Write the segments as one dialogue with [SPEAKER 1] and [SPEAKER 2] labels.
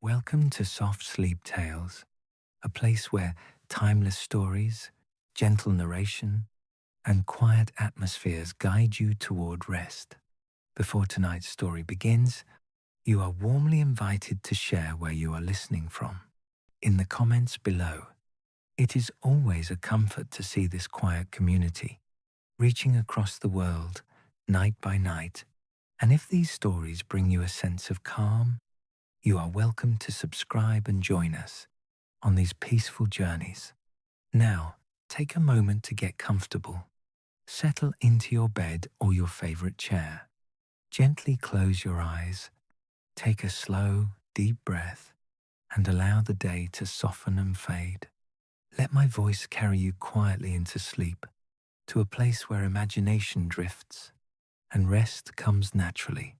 [SPEAKER 1] Welcome to Soft Sleep Tales, a place where timeless stories, gentle narration, and quiet atmospheres guide you toward rest. Before tonight's story begins, you are warmly invited to share where you are listening from in the comments below. It is always a comfort to see this quiet community reaching across the world night by night. And if these stories bring you a sense of calm, you are welcome to subscribe and join us on these peaceful journeys. Now, take a moment to get comfortable. Settle into your bed or your favorite chair. Gently close your eyes, take a slow, deep breath, and allow the day to soften and fade. Let my voice carry you quietly into sleep, to a place where imagination drifts and rest comes naturally.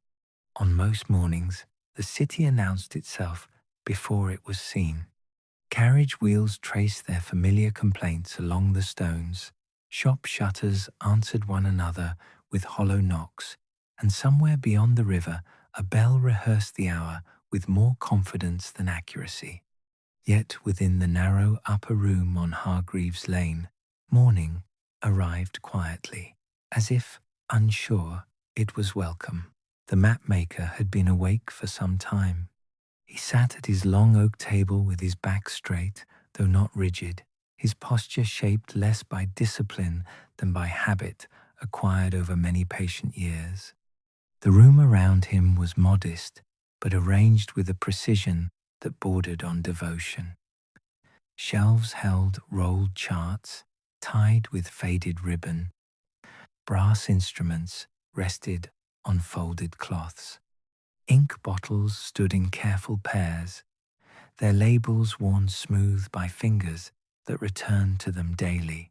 [SPEAKER 1] On most mornings, the city announced itself before it was seen. Carriage wheels traced their familiar complaints along the stones. Shop shutters answered one another with hollow knocks, and somewhere beyond the river, a bell rehearsed the hour with more confidence than accuracy. Yet within the narrow upper room on Hargreaves Lane, morning arrived quietly, as if unsure it was welcome. The mapmaker had been awake for some time. He sat at his long oak table with his back straight, though not rigid, his posture shaped less by discipline than by habit acquired over many patient years. The room around him was modest, but arranged with a precision that bordered on devotion. Shelves held rolled charts, tied with faded ribbon. Brass instruments rested on folded cloths. Ink bottles stood in careful pairs, their labels worn smooth by fingers that returned to them daily,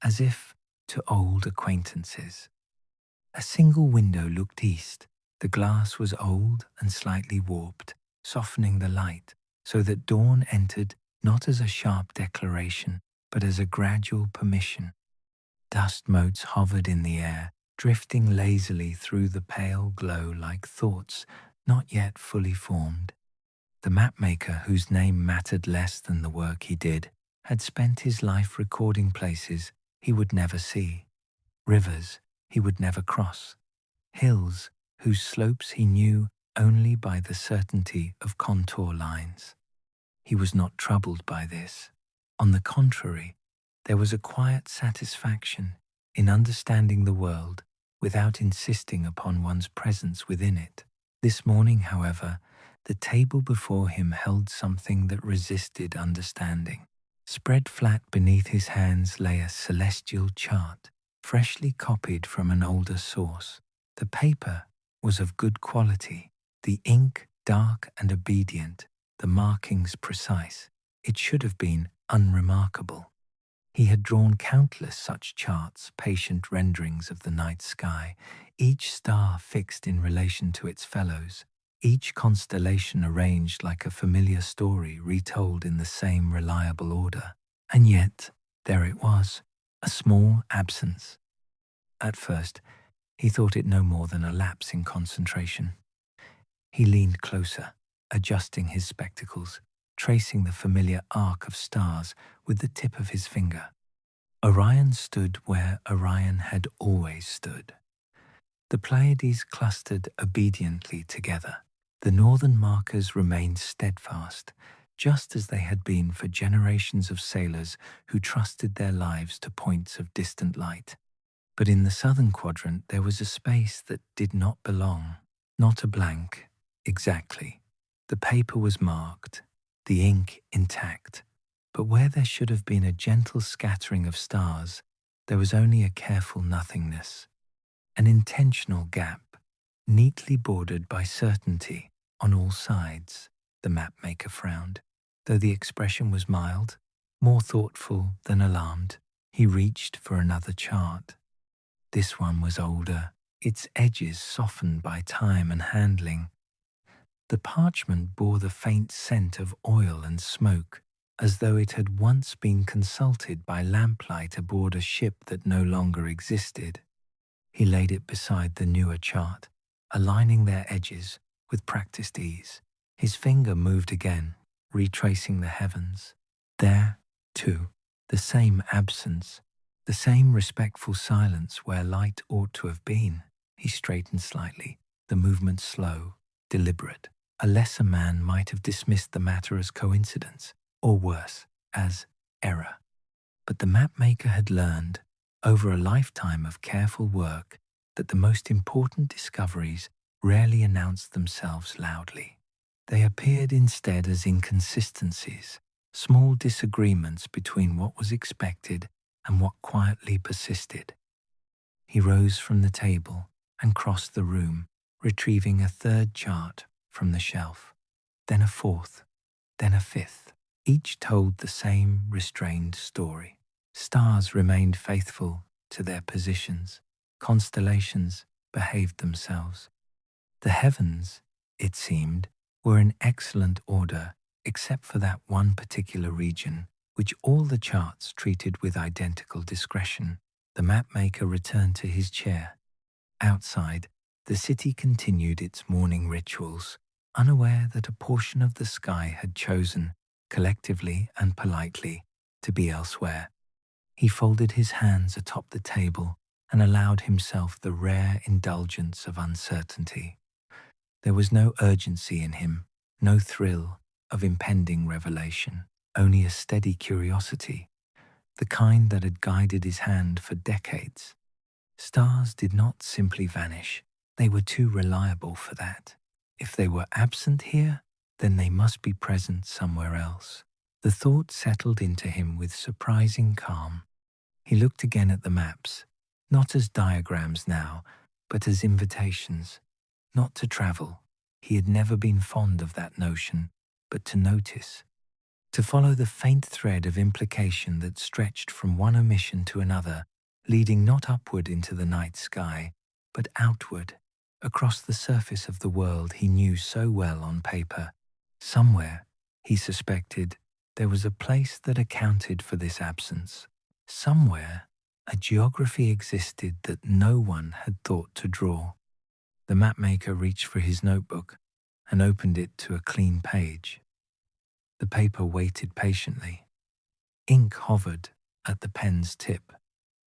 [SPEAKER 1] as if to old acquaintances. A single window looked east. The glass was old and slightly warped, softening the light, so that dawn entered not as a sharp declaration, but as a gradual permission. Dust motes hovered in the air, drifting lazily through the pale glow like thoughts not yet fully formed. The mapmaker, whose name mattered less than the work he did, had spent his life recording places he would never see, rivers he would never cross, hills whose slopes he knew only by the certainty of contour lines. He was not troubled by this. On the contrary, there was a quiet satisfaction in understanding the world without insisting upon one's presence within it. This morning, however, the table before him held something that resisted understanding. Spread flat beneath his hands lay a celestial chart, freshly copied from an older source. The paper was of good quality, the ink dark and obedient, the markings precise. It should have been unremarkable. He had drawn countless such charts, patient renderings of the night sky, each star fixed in relation to its fellows, each constellation arranged like a familiar story retold in the same reliable order. And yet, there it was, a small absence. At first, he thought it no more than a lapse in concentration. He leaned closer, adjusting his spectacles, tracing the familiar arc of stars with the tip of his finger. Orion stood where Orion had always stood. The Pleiades clustered obediently together. The northern markers remained steadfast, just as they had been for generations of sailors who trusted their lives to points of distant light. But in the southern quadrant there was a space that did not belong, not a blank, exactly. The paper was marked, the ink intact, but where there should have been a gentle scattering of stars, there was only a careful nothingness, an intentional gap, neatly bordered by certainty on all sides. The mapmaker frowned. Though the expression was mild, more thoughtful than alarmed, he reached for another chart. This one was older, its edges softened by time and handling. The parchment bore the faint scent of oil and smoke, as though it had once been consulted by lamplight aboard a ship that no longer existed. He laid it beside the newer chart, aligning their edges with practiced ease. His finger moved again, retracing the heavens. There, too, the same absence, the same respectful silence where light ought to have been. He straightened slightly, the movement slow, deliberate. A lesser man might have dismissed the matter as coincidence, or worse, as error. But the mapmaker had learned, over a lifetime of careful work, that the most important discoveries rarely announced themselves loudly. They appeared instead as inconsistencies, small disagreements between what was expected and what quietly persisted. He rose from the table and crossed the room, retrieving a third chart from the shelf, then a fourth, then a fifth. Each told the same restrained story. Stars remained faithful to their positions. Constellations behaved themselves. The heavens, it seemed, were in excellent order except for that one particular region, which all the charts treated with identical discretion. The mapmaker returned to his chair. Outside, the city continued its morning rituals, unaware that a portion of the sky had chosen, collectively and politely, to be elsewhere. He folded his hands atop the table and allowed himself the rare indulgence of uncertainty. There was no urgency in him, no thrill of impending revelation, only a steady curiosity, the kind that had guided his hand for decades. Stars did not simply vanish. They were too reliable for that. If they were absent here, then they must be present somewhere else. The thought settled into him with surprising calm. He looked again at the maps, not as diagrams now, but as invitations, not to travel. He had never been fond of that notion, but to notice, to follow the faint thread of implication that stretched from one omission to another, leading not upward into the night sky, but outward, across the surface of the world he knew so well on paper. Somewhere, he suspected, there was a place that accounted for this absence. Somewhere, a geography existed that no one had thought to draw. The mapmaker reached for his notebook and opened it to a clean page. The paper waited patiently. Ink hovered at the pen's tip,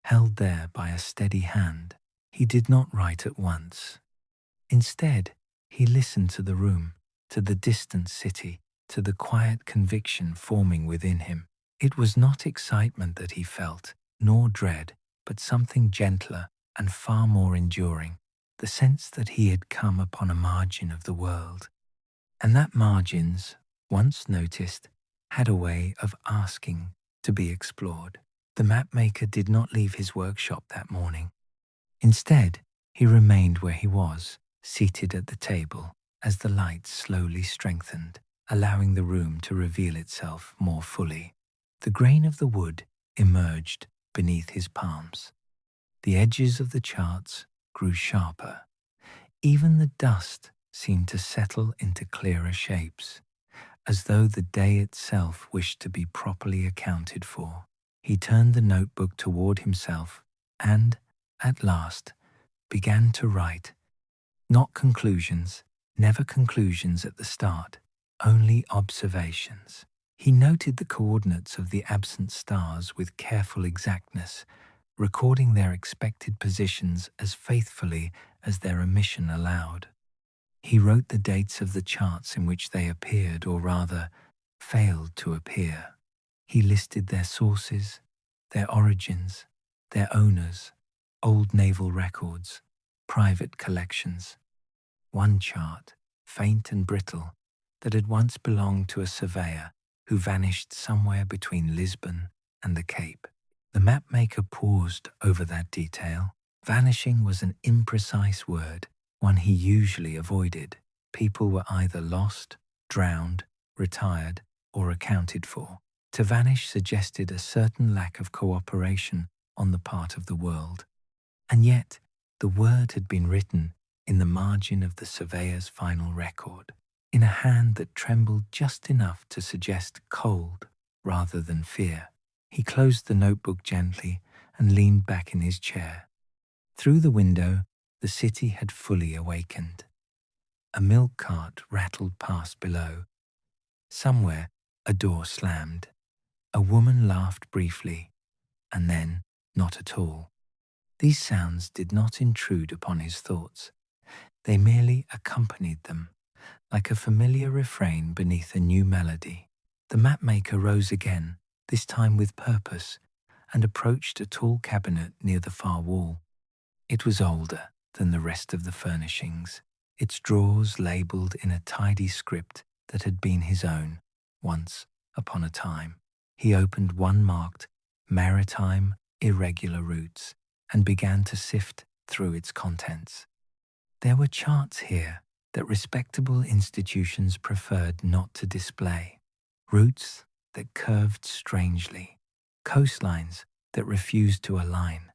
[SPEAKER 1] held there by a steady hand. He did not write at once. Instead, he listened to the room, to the distant city, to the quiet conviction forming within him. It was not excitement that he felt, nor dread, but something gentler and far more enduring, the sense that he had come upon a margin of the world, and that margins, once noticed, had a way of asking to be explored. The mapmaker did not leave his workshop that morning. Instead, he remained where he was, seated at the table, as the light slowly strengthened, allowing the room to reveal itself more fully. The grain of the wood emerged beneath his palms. The edges of the charts grew sharper. Even the dust seemed to settle into clearer shapes, as though the day itself wished to be properly accounted for. He turned the notebook toward himself and, at last, began to write. Not conclusions, never conclusions at the start, only observations. He noted the coordinates of the absent stars with careful exactness, recording their expected positions as faithfully as their omission allowed. He wrote the dates of the charts in which they appeared, or rather, failed to appear. He listed their sources, their origins, their owners, old naval records, private collections. One chart, faint and brittle, that had once belonged to a surveyor who vanished somewhere between Lisbon and the Cape. The mapmaker paused over that detail. Vanishing was an imprecise word, one he usually avoided. People were either lost, drowned, retired, or accounted for. To vanish suggested a certain lack of cooperation on the part of the world. And yet, the word had been written in the margin of the surveyor's final record, in a hand that trembled just enough to suggest cold rather than fear. He closed the notebook gently and leaned back in his chair. Through the window, the city had fully awakened. A milk cart rattled past below. Somewhere, a door slammed. A woman laughed briefly, and then not at all. These sounds did not intrude upon his thoughts. They merely accompanied them, like a familiar refrain beneath a new melody. The mapmaker rose again, this time with purpose, and approached a tall cabinet near the far wall. It was older than the rest of the furnishings, its drawers labelled in a tidy script that had been his own, once upon a time. He opened one marked Maritime Irregular Routes and began to sift through its contents. There were charts here that respectable institutions preferred not to display, routes that curved strangely, coastlines that refused to align,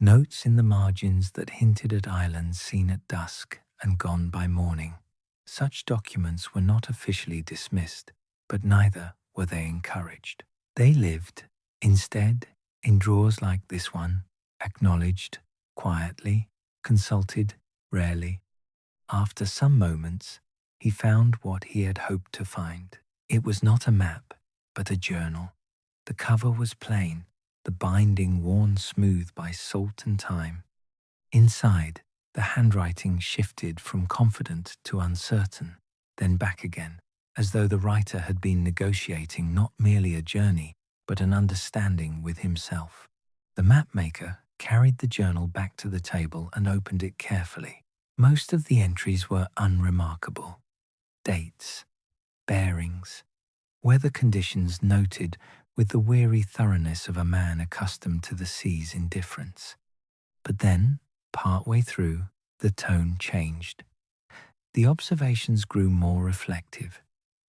[SPEAKER 1] notes in the margins that hinted at islands seen at dusk and gone by morning. Such documents were not officially dismissed, but neither were they encouraged. They lived, instead, in drawers like this one, acknowledged, quietly, consulted, rarely. After some moments, he found what he had hoped to find. It was not a map, but a journal. The cover was plain, the binding worn smooth by salt and time. Inside, the handwriting shifted from confident to uncertain, then back again, as though the writer had been negotiating not merely a journey, but an understanding with himself. The mapmaker carried the journal back to the table and opened it carefully. Most of the entries were unremarkable. Dates, bearings, weather conditions noted with the weary thoroughness of a man accustomed to the sea's indifference. But then, partway through, the tone changed. The observations grew more reflective,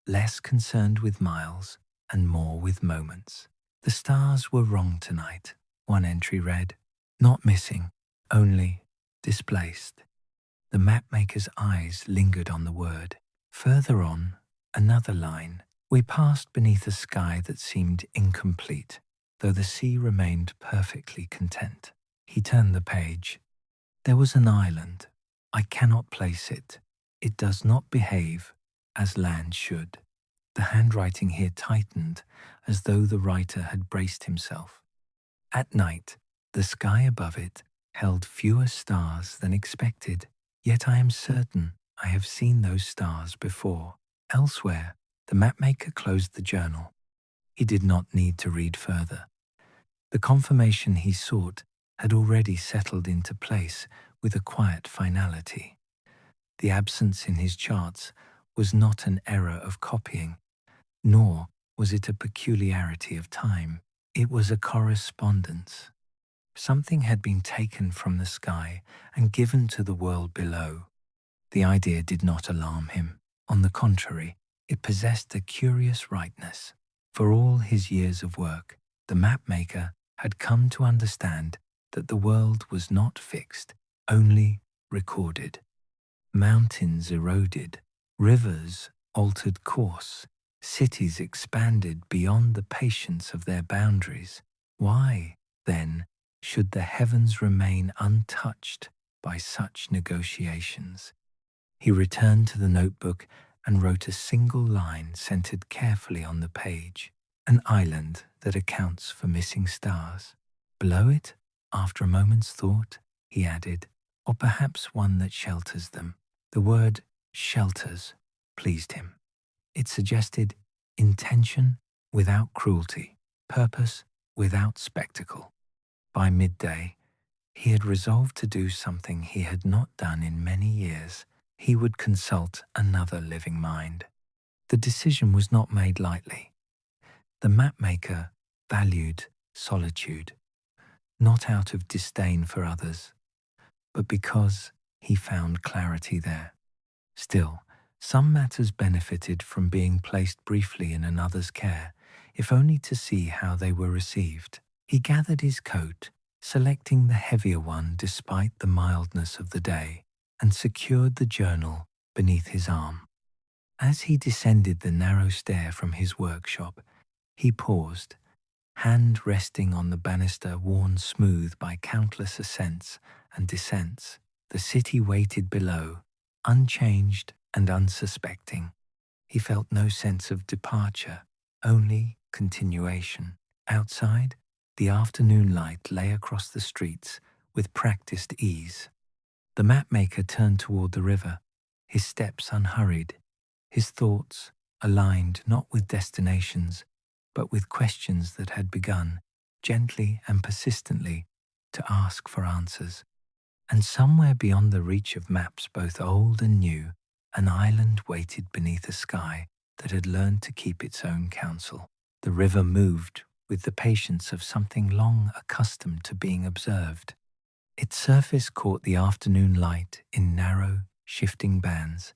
[SPEAKER 1] less concerned with miles and more with moments. The stars were wrong tonight, one entry read. Not missing, only displaced. The mapmaker's eyes lingered on the word. Further on, another line. We passed beneath a sky that seemed incomplete, though the sea remained perfectly content. He turned the page. There was an island. I cannot place it. It does not behave as land should. The handwriting here tightened, as though the writer had braced himself. At night, the sky above it held fewer stars than expected, yet I am certain I have seen those stars before. Elsewhere, the mapmaker closed the journal. He did not need to read further. The confirmation he sought had already settled into place with a quiet finality. The absence in his charts was not an error of copying, nor was it a peculiarity of time. It was a correspondence. Something had been taken from the sky and given to the world below. The idea did not alarm him. On the contrary, it possessed a curious rightness. For all his years of work, the mapmaker had come to understand that the world was not fixed, only recorded. Mountains eroded, rivers altered course, cities expanded beyond the patience of their boundaries. Why, then, should the heavens remain untouched by such negotiations? He returned to the notebook and wrote a single line centered carefully on the page. An island that accounts for missing stars. Below it, after a moment's thought, he added, or perhaps one that shelters them. The word shelters pleased him. It suggested intention without cruelty, purpose without spectacle. By midday, he had resolved to do something he had not done in many years. He would consult another living mind. The decision was not made lightly. The mapmaker valued solitude, not out of disdain for others, but because he found clarity there. Still, some matters benefited from being placed briefly in another's care, if only to see how they were received. He gathered his coat, selecting the heavier one despite the mildness of the day, and secured the journal beneath his arm. As he descended the narrow stair from his workshop, he paused, hand resting on the banister worn smooth by countless ascents and descents. The city waited below, unchanged and unsuspecting. He felt no sense of departure, only continuation. Outside, the afternoon light lay across the streets with practiced ease. The mapmaker turned toward the river, his steps unhurried, his thoughts aligned not with destinations, but with questions that had begun, gently and persistently, to ask for answers. And somewhere beyond the reach of maps both old and new, an island waited beneath a sky that had learned to keep its own counsel. The river moved with the patience of something long accustomed to being observed. Its surface caught the afternoon light in narrow, shifting bands,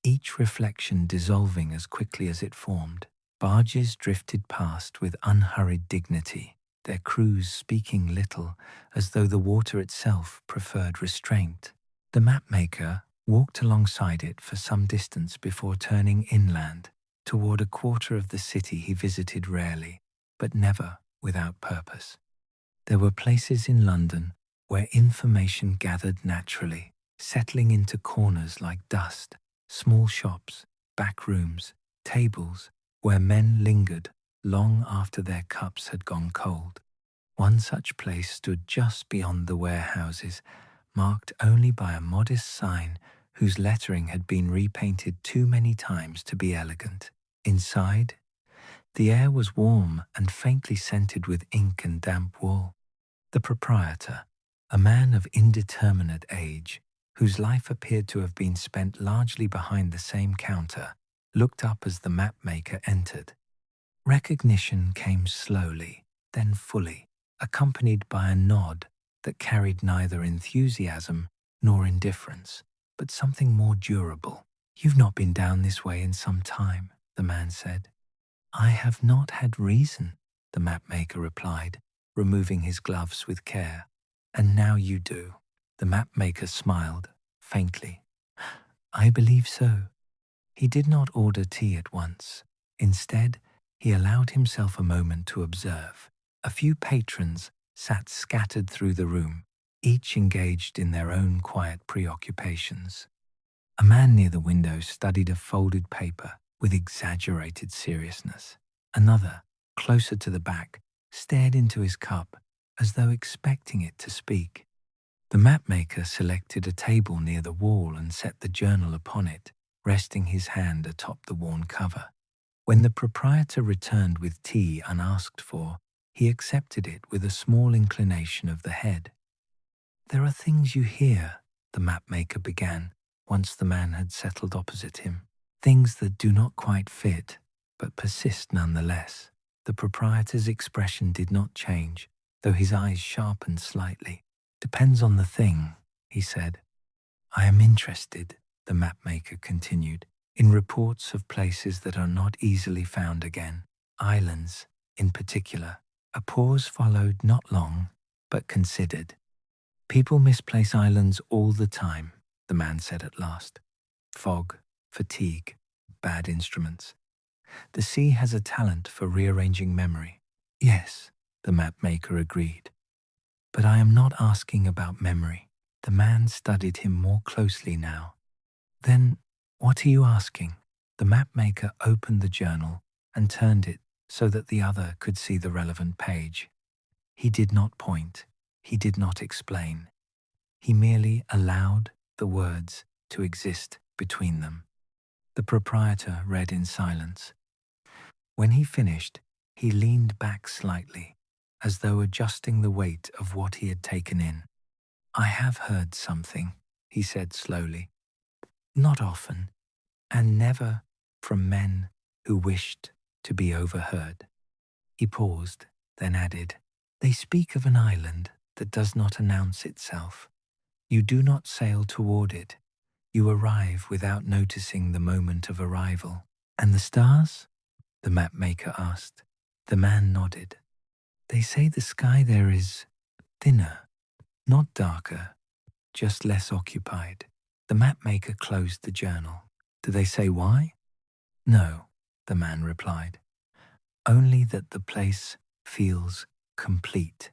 [SPEAKER 1] each reflection dissolving as quickly as it formed. Barges drifted past with unhurried dignity, their crews speaking little, as though the water itself preferred restraint. The mapmaker walked alongside it for some distance before turning inland, toward a quarter of the city he visited rarely, but never without purpose. There were places in London where information gathered naturally, settling into corners like dust, small shops, back rooms, tables, where men lingered long after their cups had gone cold. One such place stood just beyond the warehouses, marked only by a modest sign whose lettering had been repainted too many times to be elegant. Inside, the air was warm and faintly scented with ink and damp wool. The proprietor, a man of indeterminate age, whose life appeared to have been spent largely behind the same counter, looked up as the mapmaker entered. Recognition came slowly, then fully, accompanied by a nod that carried neither enthusiasm nor indifference, but something more durable. "You've not been down this way in some time," the man said. "I have not had reason," the mapmaker replied, removing his gloves with care. "And now you do." The mapmaker smiled, faintly. "I believe so." He did not order tea at once. Instead, he allowed himself a moment to observe. A few patrons sat scattered through the room, each engaged in their own quiet preoccupations. A man near the window studied a folded paper with exaggerated seriousness. Another, closer to the back, stared into his cup as though expecting it to speak. The mapmaker selected a table near the wall and set the journal upon it, resting his hand atop the worn cover. When the proprietor returned with tea unasked for, he accepted it with a small inclination of the head. "There are things you hear," the mapmaker began, once the man had settled opposite him. "Things that do not quite fit, but persist nonetheless." The proprietor's expression did not change, though his eyes sharpened slightly. "Depends on the thing," he said. "I am interested," the mapmaker continued, "in reports of places that are not easily found again. Islands, in particular." A pause followed, not long, but considered. "People misplace islands all the time," the man said at last. "Fog, fatigue, bad instruments. The sea has a talent for rearranging memory." "Yes," the mapmaker agreed. "But I am not asking about memory." The man studied him more closely now. "Then, what are you asking?" The mapmaker opened the journal and turned it so that the other could see the relevant page. He did not point. He did not explain. He merely allowed the words to exist between them. The proprietor read in silence. When he finished, he leaned back slightly, as though adjusting the weight of what he had taken in. "I have heard something," he said slowly. "Not often, and never from men who wished to be overheard." He paused, then added, "They speak of an island that does not announce itself. You do not sail toward it. You arrive without noticing the moment of arrival." "And the stars?" the mapmaker asked. The man nodded. "They say the sky there is thinner, not darker, just less occupied." The mapmaker closed the journal. "Do they say why?" "No," the man replied. "Only that the place feels complete.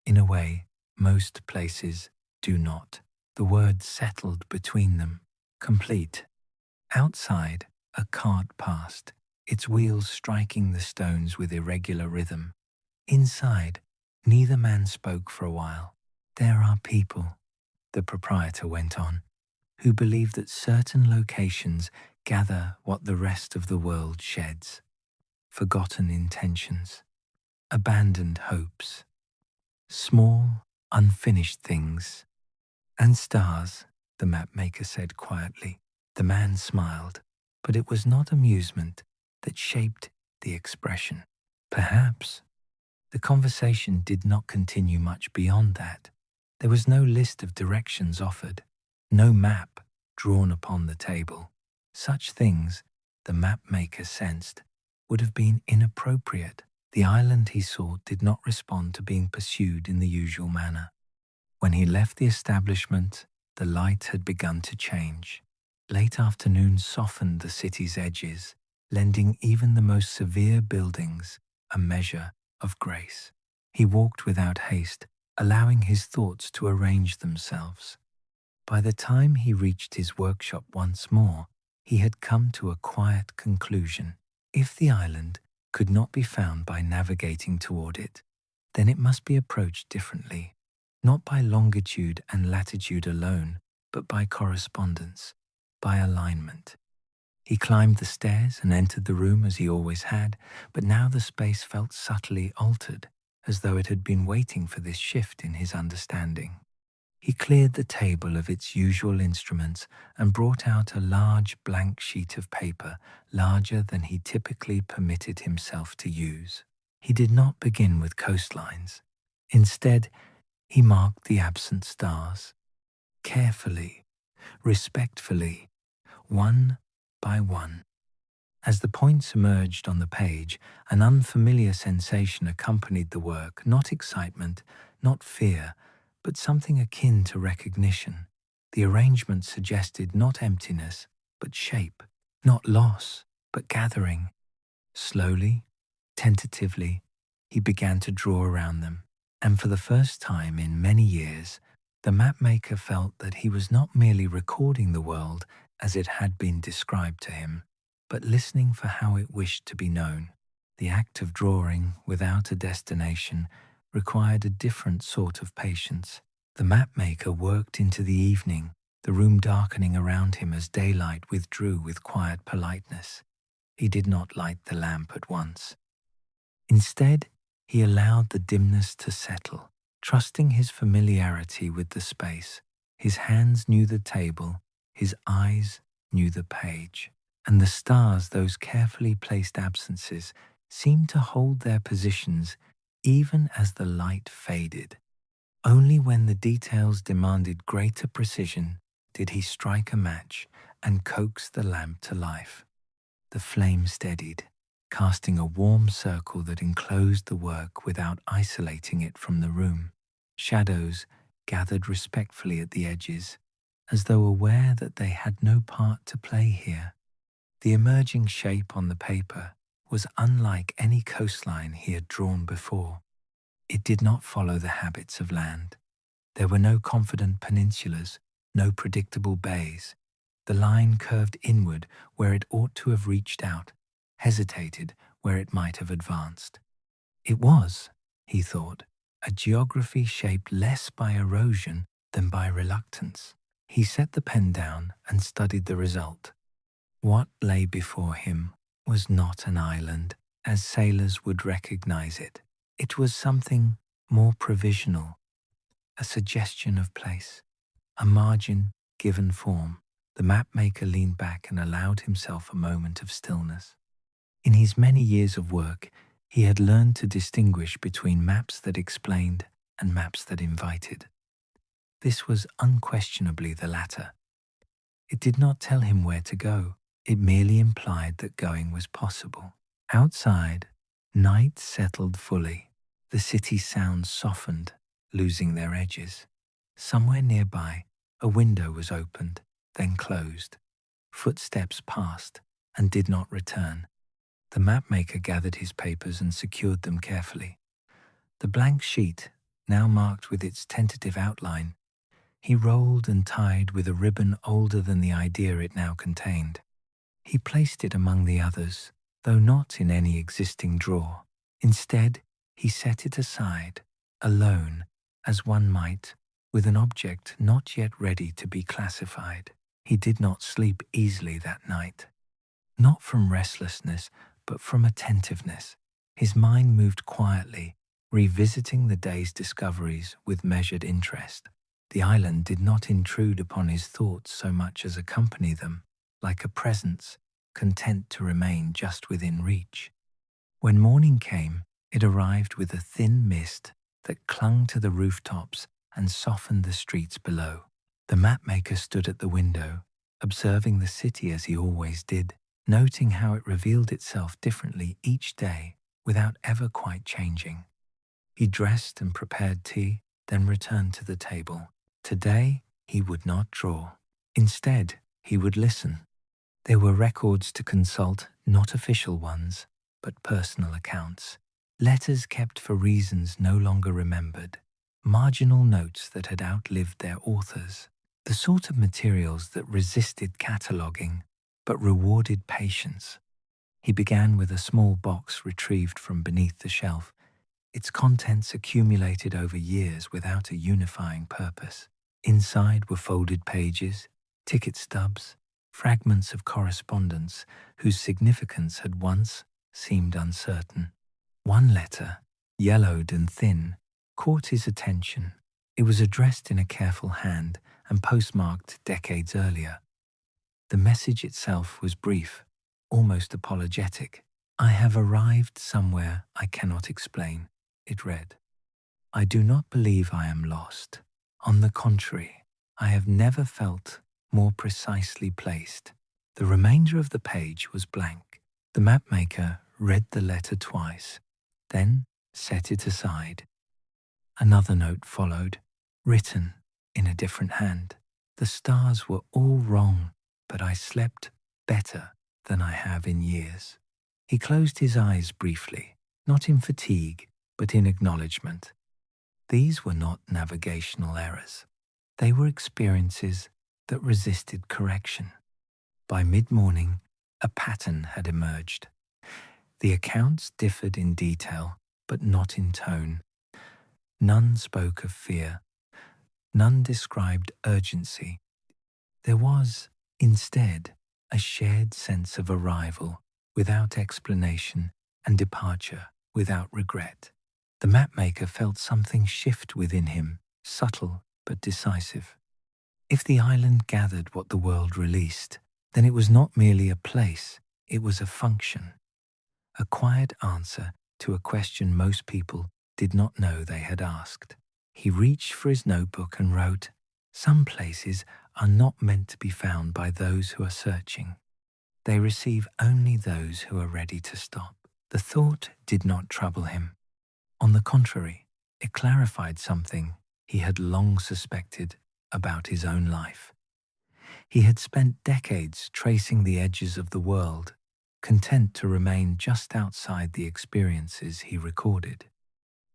[SPEAKER 1] In a way, most places do not." The word settled between them. Complete. Outside, a cart passed, its wheels striking the stones with irregular rhythm. Inside, neither man spoke for a while. There are people, the proprietor went on, who believe that certain locations gather what the rest of the world sheds. Forgotten intentions, abandoned hopes, small, unfinished things, and stars, the mapmaker said quietly. The man smiled, but it was not amusement that shaped the expression. Perhaps. The conversation did not continue much beyond that. There was no list of directions offered, no map drawn upon the table. Such things, the mapmaker sensed, would have been inappropriate. The island he sought did not respond to being pursued in the usual manner. When he left the establishment, the light had begun to change. Late afternoon softened the city's edges, lending even the most severe buildings a measure of grace. He walked without haste, allowing his thoughts to arrange themselves. By the time he reached his workshop once more, he had come to a quiet conclusion. If the island could not be found by navigating toward it, then it must be approached differently, not by longitude and latitude alone, but by correspondence, by alignment. He climbed the stairs and entered the room as he always had, but now the space felt subtly altered, as though it had been waiting for this shift in his understanding. He cleared the table of its usual instruments and brought out a large blank sheet of paper, larger than he typically permitted himself to use. He did not begin with coastlines. Instead, he marked the absent stars, carefully, respectfully, one by one. As the points emerged on the page, an unfamiliar sensation accompanied the work, not excitement, not fear, but something akin to recognition. The arrangement suggested not emptiness, but shape, not loss, but gathering. Slowly, tentatively, he began to draw around them, and for the first time in many years, the mapmaker felt that he was not merely recording the world as it had been described to him, but listening for how it wished to be known. The act of drawing without a destination required a different sort of patience. The mapmaker worked into the evening, the room darkening around him as daylight withdrew with quiet politeness. He did not light the lamp at once. Instead, he allowed the dimness to settle, trusting his familiarity with the space. His hands knew the table, his eyes knew the page, and the stars, those carefully placed absences, seemed to hold their positions even as the light faded. Only when the details demanded greater precision did he strike a match and coax the lamp to life. The flame steadied, casting a warm circle that enclosed the work without isolating it from the room. Shadows gathered respectfully at the edges, as though aware that they had no part to play here. The emerging shape on the paper was unlike any coastline he had drawn before. It did not follow the habits of land. There were no confident peninsulas, no predictable bays. The line curved inward where it ought to have reached out, hesitated where it might have advanced. It was, he thought, a geography shaped less by erosion than by reluctance. He set the pen down and studied the result. What lay before him was not an island, as sailors would recognize it. It was something more provisional, a suggestion of place, a margin given form. The mapmaker leaned back and allowed himself a moment of stillness. In his many years of work, he had learned to distinguish between maps that explained and maps that invited. This was unquestionably the latter. It did not tell him where to go. It merely implied that going was possible. Outside, night settled fully. The city sounds softened, losing their edges. Somewhere nearby, a window was opened, then closed. Footsteps passed and did not return. The mapmaker gathered his papers and secured them carefully. The blank sheet, now marked with its tentative outline, he rolled and tied with a ribbon older than the idea it now contained. He placed it among the others, though not in any existing drawer. Instead, he set it aside, alone, as one might, with an object not yet ready to be classified. He did not sleep easily that night. Not from restlessness, but from attentiveness. His mind moved quietly, revisiting the day's discoveries with measured interest. The island did not intrude upon his thoughts so much as accompany them, like a presence, content to remain just within reach. When morning came, it arrived with a thin mist that clung to the rooftops and softened the streets below. The mapmaker stood at the window, observing the city as he always did, noting how it revealed itself differently each day without ever quite changing. He dressed and prepared tea, then returned to the table. Today, he would not draw. Instead, he would listen. There were records to consult, not official ones, but personal accounts. Letters kept for reasons no longer remembered. Marginal notes that had outlived their authors. The sort of materials that resisted cataloguing, but rewarded patience. He began with a small box retrieved from beneath the shelf. Its contents accumulated over years without a unifying purpose. Inside were folded pages, ticket stubs, fragments of correspondence whose significance had once seemed uncertain. One letter, yellowed and thin, caught his attention. It was addressed in a careful hand and postmarked decades earlier. The message itself was brief, almost apologetic. "I have arrived somewhere I cannot explain," it read. "I do not believe I am lost. On the contrary, I have never felt more precisely placed." The remainder of the page was blank. The mapmaker read the letter twice, then set it aside. Another note followed, written in a different hand. "The stars were all wrong, but I slept better than I have in years." He closed his eyes briefly, not in fatigue, but in acknowledgement. These were not navigational errors. They were experiences that resisted correction. By mid-morning, a pattern had emerged. The accounts differed in detail, but not in tone. None spoke of fear. None described urgency. There was, instead, a shared sense of arrival without explanation and departure without regret. The mapmaker felt something shift within him, subtle but decisive. If the island gathered what the world released, then it was not merely a place, it was a function. A quiet answer to a question most people did not know they had asked. He reached for his notebook and wrote, "Some places are not meant to be found by those who are searching. They receive only those who are ready to stop." The thought did not trouble him. On the contrary, it clarified something he had long suspected about his own life. He had spent decades tracing the edges of the world, content to remain just outside the experiences he recorded.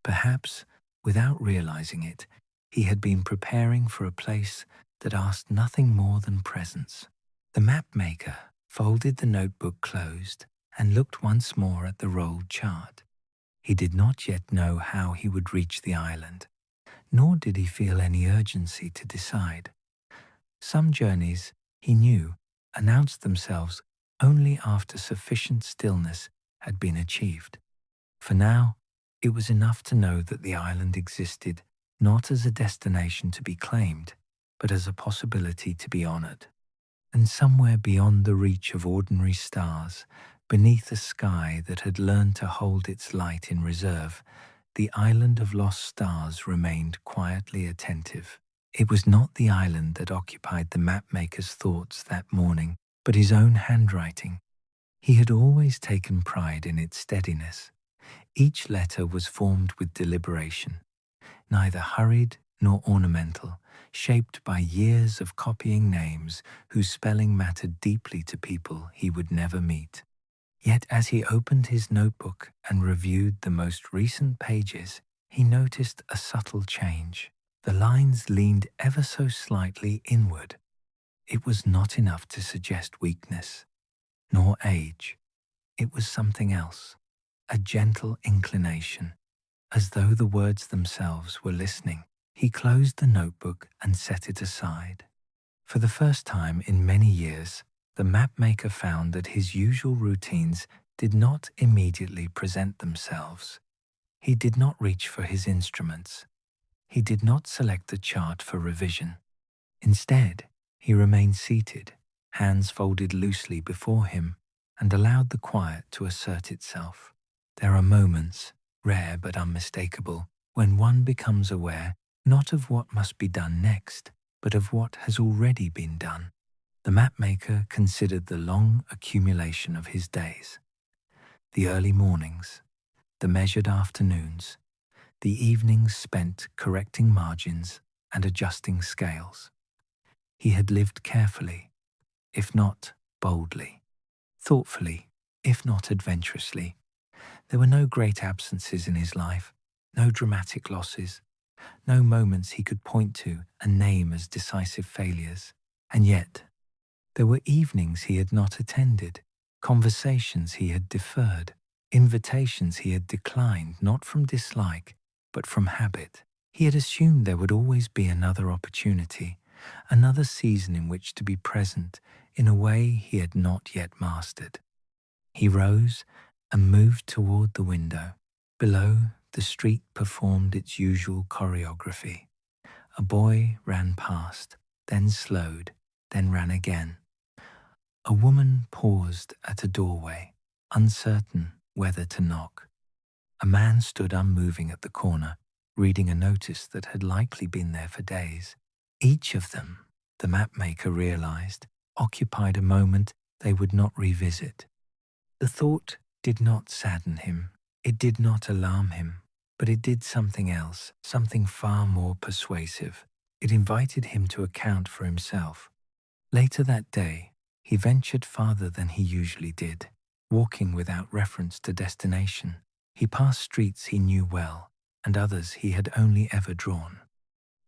[SPEAKER 1] Perhaps, without realizing it, he had been preparing for a place that asked nothing more than presence. The mapmaker folded the notebook closed and looked once more at the rolled chart. He did not yet know how he would reach the island, nor did he feel any urgency to decide. Some journeys, he knew, announced themselves only after sufficient stillness had been achieved. For now, it was enough to know that the island existed not as a destination to be claimed, but as a possibility to be honored. And somewhere beyond the reach of ordinary stars, beneath a sky that had learned to hold its light in reserve, the island of lost stars remained quietly attentive. It was not the island that occupied the mapmaker's thoughts that morning, but his own handwriting. He had always taken pride in its steadiness. Each letter was formed with deliberation, neither hurried nor ornamental, shaped by years of copying names whose spelling mattered deeply to people he would never meet. Yet as he opened his notebook and reviewed the most recent pages, he noticed a subtle change. The lines leaned ever so slightly inward. It was not enough to suggest weakness. nor age. It was something else, a gentle inclination, as though the words themselves were listening. He closed the notebook and set it aside. For the first time in many years, the mapmaker found that his usual routines did not immediately present themselves. He did not reach for his instruments. He did not select the chart for revision. Instead, he remained seated, hands folded loosely before him, and allowed the quiet to assert itself. There are moments, rare but unmistakable, when one becomes aware not of what must be done next, but of what has already been done. The mapmaker considered the long accumulation of his days, the early mornings, the measured afternoons, the evenings spent correcting margins and adjusting scales. He had lived carefully, if not boldly, thoughtfully, if not adventurously. There were no great absences in his life, no dramatic losses, no moments he could point to and name as decisive failures. And yet, there were evenings he had not attended, conversations he had deferred, invitations he had declined not from dislike, but from habit. He had assumed there would always be another opportunity, another season in which to be present in a way he had not yet mastered. He rose and moved toward the window. Below, the street performed its usual choreography. A boy ran past, then slowed, then ran again. A woman paused at a doorway, uncertain whether to knock. A man stood unmoving at the corner, reading a notice that had likely been there for days. Each of them, the mapmaker realized, occupied a moment they would not revisit. The thought did not sadden him, it did not alarm him, but it did something else, something far more persuasive. It invited him to account for himself. Later that day, he ventured farther than he usually did, walking without reference to destination. He passed streets he knew well, and others he had only ever drawn.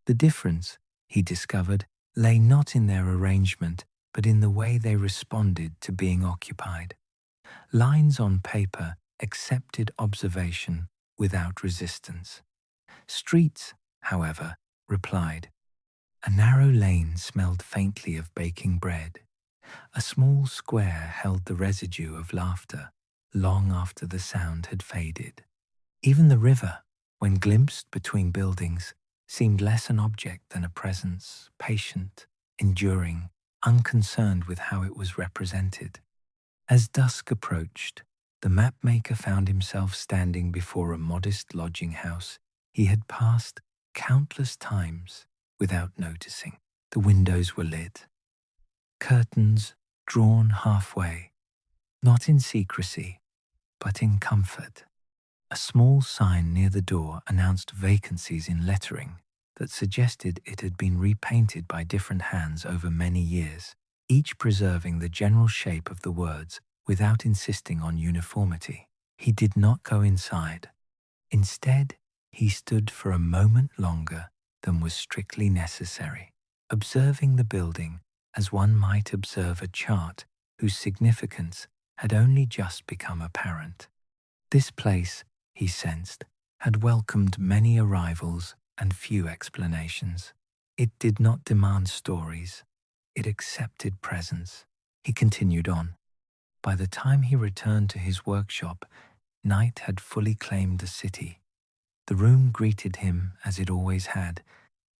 [SPEAKER 1] The difference, he discovered, lay not in their arrangement, but in the way they responded to being occupied. Lines on paper accepted observation without resistance. Streets, however, replied. A narrow lane smelled faintly of baking bread. A small square held the residue of laughter long after the sound had faded. Even the river, when glimpsed between buildings, seemed less an object than a presence, patient, enduring, unconcerned with how it was represented. As dusk approached, the mapmaker found himself standing before a modest lodging house he had passed countless times without noticing. The windows were lit, curtains drawn halfway, not in secrecy, but in comfort. A small sign near the door announced vacancies in lettering that suggested it had been repainted by different hands over many years, each preserving the general shape of the words without insisting on uniformity. He did not go inside. Instead, he stood for a moment longer than was strictly necessary, observing the building as one might observe a chart whose significance had only just become apparent. This place, he sensed, had welcomed many arrivals and few explanations. It did not demand stories. It accepted presence. He continued on. By the time he returned to his workshop, night had fully claimed the city. The room greeted him as it always had,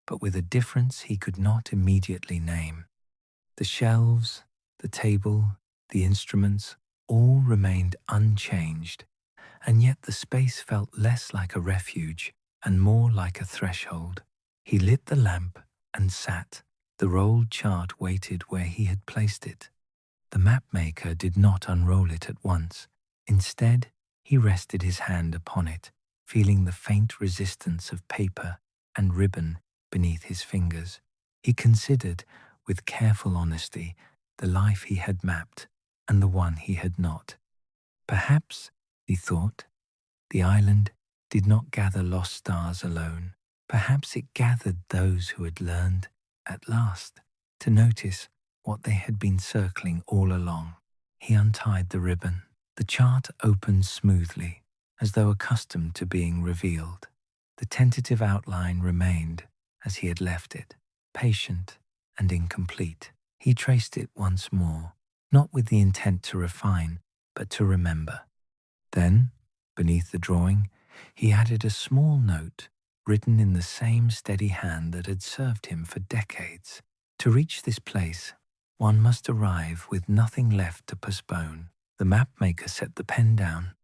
[SPEAKER 1] but with a difference he could not immediately name. The shelves, the table, the instruments, all remained unchanged, and yet the space felt less like a refuge and more like a threshold. He lit the lamp and sat. The rolled chart waited where he had placed it. The mapmaker did not unroll it at once. Instead, he rested his hand upon it, feeling the faint resistance of paper and ribbon beneath his fingers. He considered, with careful honesty, the life he had mapped and the one he had not. Perhaps, he thought, the island did not gather lost stars alone. Perhaps it gathered those who had learned, at last, to notice what they had been circling all along. He untied the ribbon. The chart opened smoothly, as though accustomed to being revealed. The tentative outline remained as he had left it, patient and incomplete. He traced it once more, not with the intent to refine, but to remember. Then, beneath the drawing, he added a small note written in the same steady hand that had served him for decades. To reach this place, one must arrive with nothing left to postpone. The mapmaker set the pen down.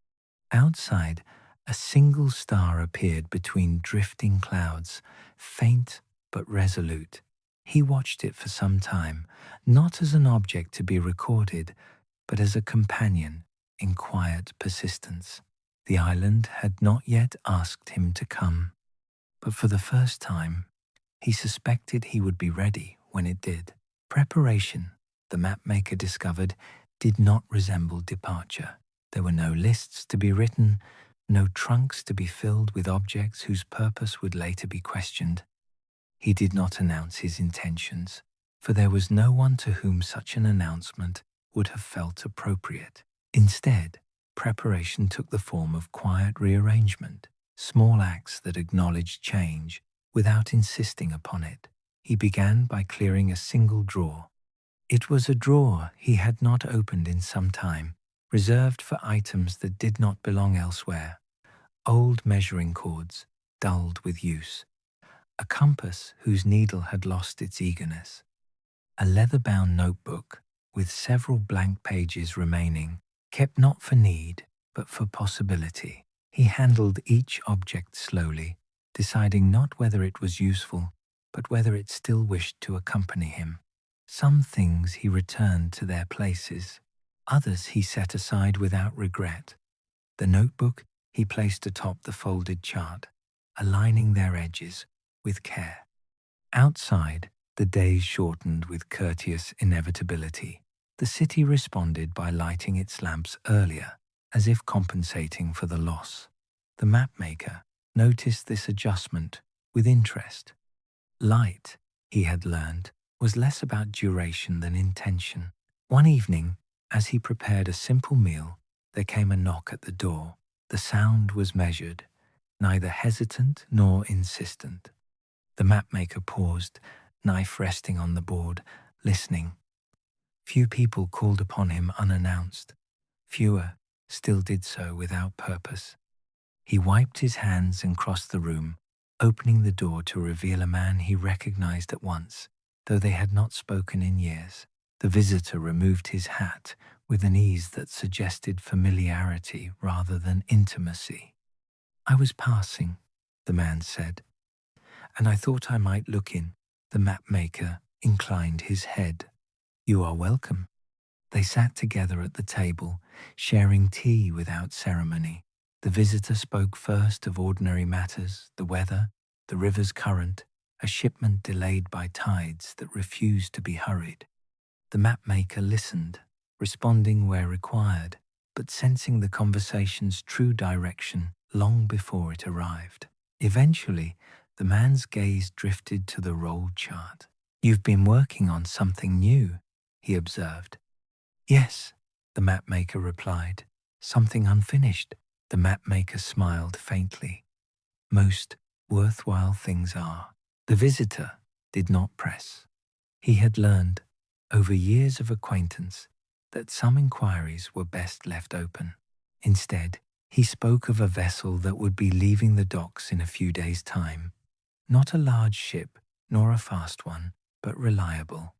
[SPEAKER 1] Outside, a single star appeared between drifting clouds, faint but resolute. He watched it for some time, not as an object to be recorded, but as a companion in quiet persistence. The island had not yet asked him to come, but for the first time, he suspected he would be ready when it did. Preparation, the mapmaker discovered, did not resemble departure. There were no lists to be written, no trunks to be filled with objects whose purpose would later be questioned. He did not announce his intentions, for there was no one to whom such an announcement would have felt appropriate. Instead, preparation took the form of quiet rearrangement, small acts that acknowledged change without insisting upon it. He began by clearing a single drawer. It was a drawer he had not opened in some time, reserved for items that did not belong elsewhere. Old measuring cords, dulled with use. A compass whose needle had lost its eagerness. A leather-bound notebook with several blank pages remaining, kept not for need, but for possibility. He handled each object slowly, deciding not whether it was useful, but whether it still wished to accompany him. Some things he returned to their places. Others he set aside without regret. The notebook he placed atop the folded chart, aligning their edges with care. Outside, the days shortened with courteous inevitability. The city responded by lighting its lamps earlier, as if compensating for the loss. The mapmaker noticed this adjustment with interest. Light, he had learned, was less about duration than intention. One evening, as he prepared a simple meal, there came a knock at the door. The sound was measured, neither hesitant nor insistent. The mapmaker paused, knife resting on the board, listening. Few people called upon him unannounced. Fewer still did so without purpose. He wiped his hands and crossed the room, opening the door to reveal a man he recognized at once, though they had not spoken in years. The visitor removed his hat with an ease that suggested familiarity rather than intimacy. "I was passing," the man said, "and I thought I might look in." The mapmaker inclined his head. "You are welcome." They sat together at the table, sharing tea without ceremony. The visitor spoke first of ordinary matters, the weather, the river's current, a shipment delayed by tides that refused to be hurried. The mapmaker listened, responding where required, but sensing the conversation's true direction long before it arrived. Eventually, the man's gaze drifted to the roll chart. "You've been working on something new," he observed. "Yes," the mapmaker replied. "Something unfinished." The mapmaker smiled faintly. "Most worthwhile things are." The visitor did not press. He had learned, over years of acquaintance, that some inquiries were best left open. Instead, he spoke of a vessel that would be leaving the docks in a few days' time. Not a large ship, nor a fast one, but reliable.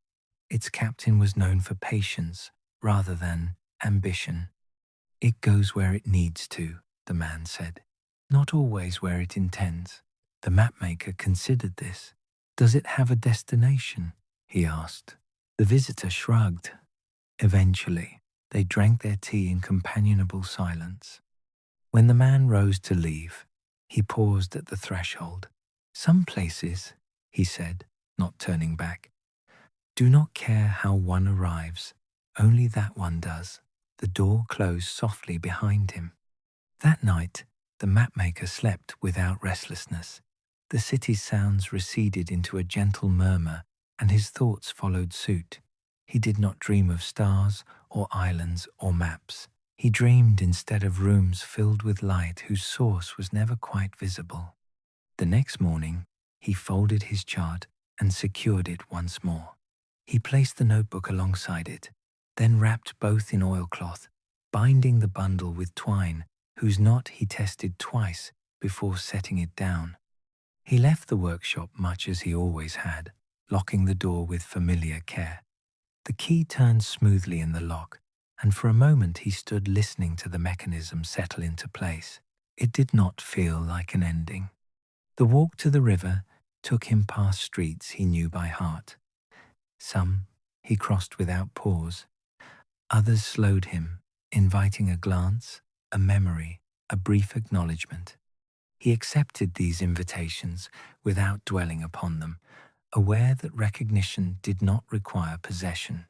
[SPEAKER 1] Its captain was known for patience rather than ambition. "It goes where it needs to," the man said. "Not always where it intends." The mapmaker considered this. "Does it have a destination?" he asked. The visitor shrugged. Eventually, they drank their tea in companionable silence. When the man rose to leave, he paused at the threshold. "Some places," he said, not turning back, "do not care how one arrives, only that one does." The door closed softly behind him. That night, the mapmaker slept without restlessness. The city's sounds receded into a gentle murmur, and his thoughts followed suit. He did not dream of stars or islands or maps. He dreamed instead of rooms filled with light whose source was never quite visible. The next morning, he folded his chart and secured it once more. He placed the notebook alongside it, then wrapped both in oilcloth, binding the bundle with twine, whose knot he tested twice before setting it down. He left the workshop much as he always had, locking the door with familiar care. The key turned smoothly in the lock, and for a moment he stood listening to the mechanism settle into place. It did not feel like an ending. The walk to the river took him past streets he knew by heart. Some he crossed without pause. Others slowed him, inviting a glance, a memory, a brief acknowledgement. He accepted these invitations without dwelling upon them, aware that recognition did not require possession.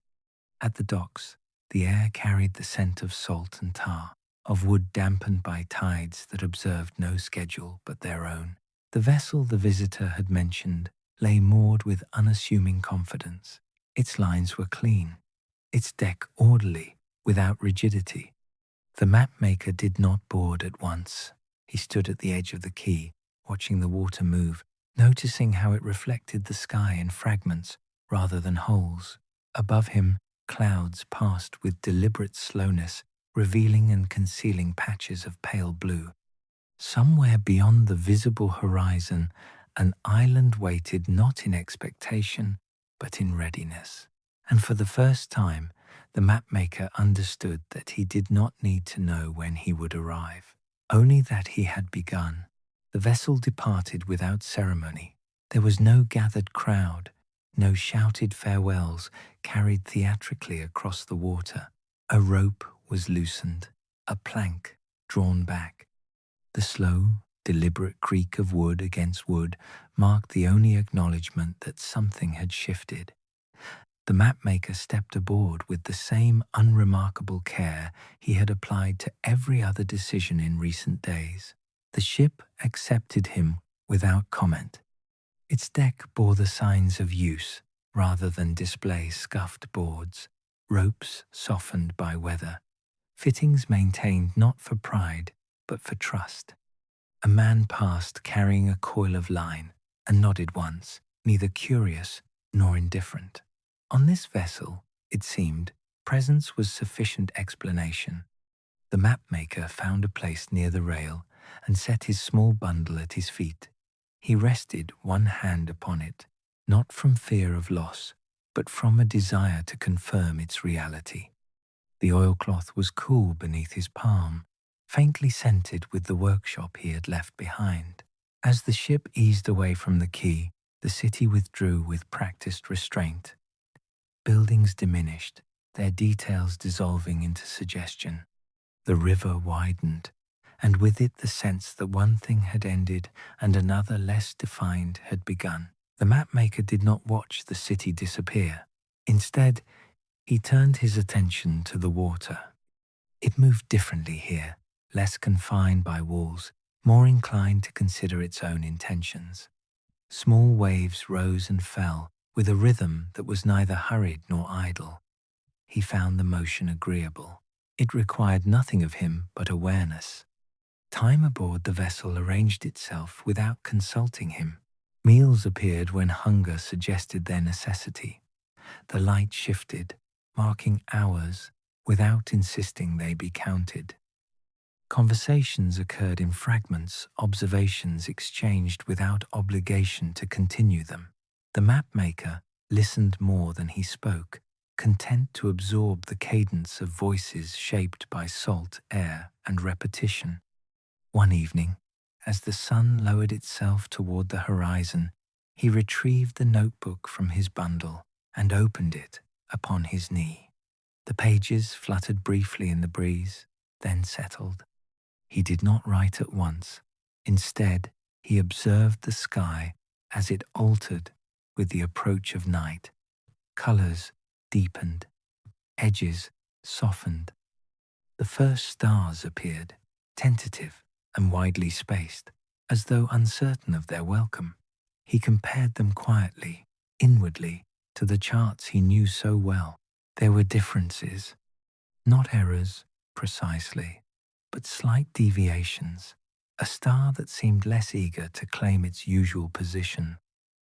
[SPEAKER 1] At the docks, the air carried the scent of salt and tar, of wood dampened by tides that observed no schedule but their own. The vessel the visitor had mentioned lay moored with unassuming confidence. Its lines were clean, its deck orderly, without rigidity. The mapmaker did not board at once. He stood at the edge of the quay, watching the water move, noticing how it reflected the sky in fragments rather than wholes. Above him, clouds passed with deliberate slowness, revealing and concealing patches of pale blue. Somewhere beyond the visible horizon, an island waited not in expectation, but in readiness. And for the first time, the mapmaker understood that he did not need to know when he would arrive, only that he had begun. The vessel departed without ceremony. There was no gathered crowd, no shouted farewells carried theatrically across the water. A rope was loosened, a plank drawn back. The slow, deliberate creak of wood against wood marked the only acknowledgement that something had shifted. The mapmaker stepped aboard with the same unremarkable care he had applied to every other decision in recent days. The ship accepted him without comment. Its deck bore the signs of use rather than display scuffed boards, ropes softened by weather, fittings maintained not for pride but for trust. A man passed carrying a coil of line and nodded once, neither curious nor indifferent. On this vessel, it seemed, presence was sufficient explanation. The mapmaker found a place near the rail and set his small bundle at his feet. He rested one hand upon it, not from fear of loss, but from a desire to confirm its reality. The oilcloth was cool beneath his palm, faintly scented with the workshop he had left behind. As the ship eased away from the quay, the city withdrew with practiced restraint. Buildings diminished, their details dissolving into suggestion. The river widened, and with it the sense that one thing had ended and another less defined had begun. The mapmaker did not watch the city disappear. Instead, he turned his attention to the water. It moved differently here, less confined by walls, more inclined to consider its own intentions. Small waves rose and fell with a rhythm that was neither hurried nor idle. He found the motion agreeable. It required nothing of him but awareness. Time aboard the vessel arranged itself without consulting him. Meals appeared when hunger suggested their necessity. The light shifted, marking hours without insisting they be counted. Conversations occurred in fragments, observations exchanged without obligation to continue them. The mapmaker listened more than he spoke, content to absorb the cadence of voices shaped by salt, air, and repetition. One evening, as the sun lowered itself toward the horizon, he retrieved the notebook from his bundle and opened it upon his knee. The pages fluttered briefly in the breeze, then settled. He did not write at once. Instead, he observed the sky as it altered with the approach of night. Colors deepened, edges softened. The first stars appeared, tentative and widely spaced, as though uncertain of their welcome. He compared them quietly, inwardly, to the charts he knew so well. There were differences, Not errors, precisely, but slight deviations. A star that seemed less eager to claim its usual position,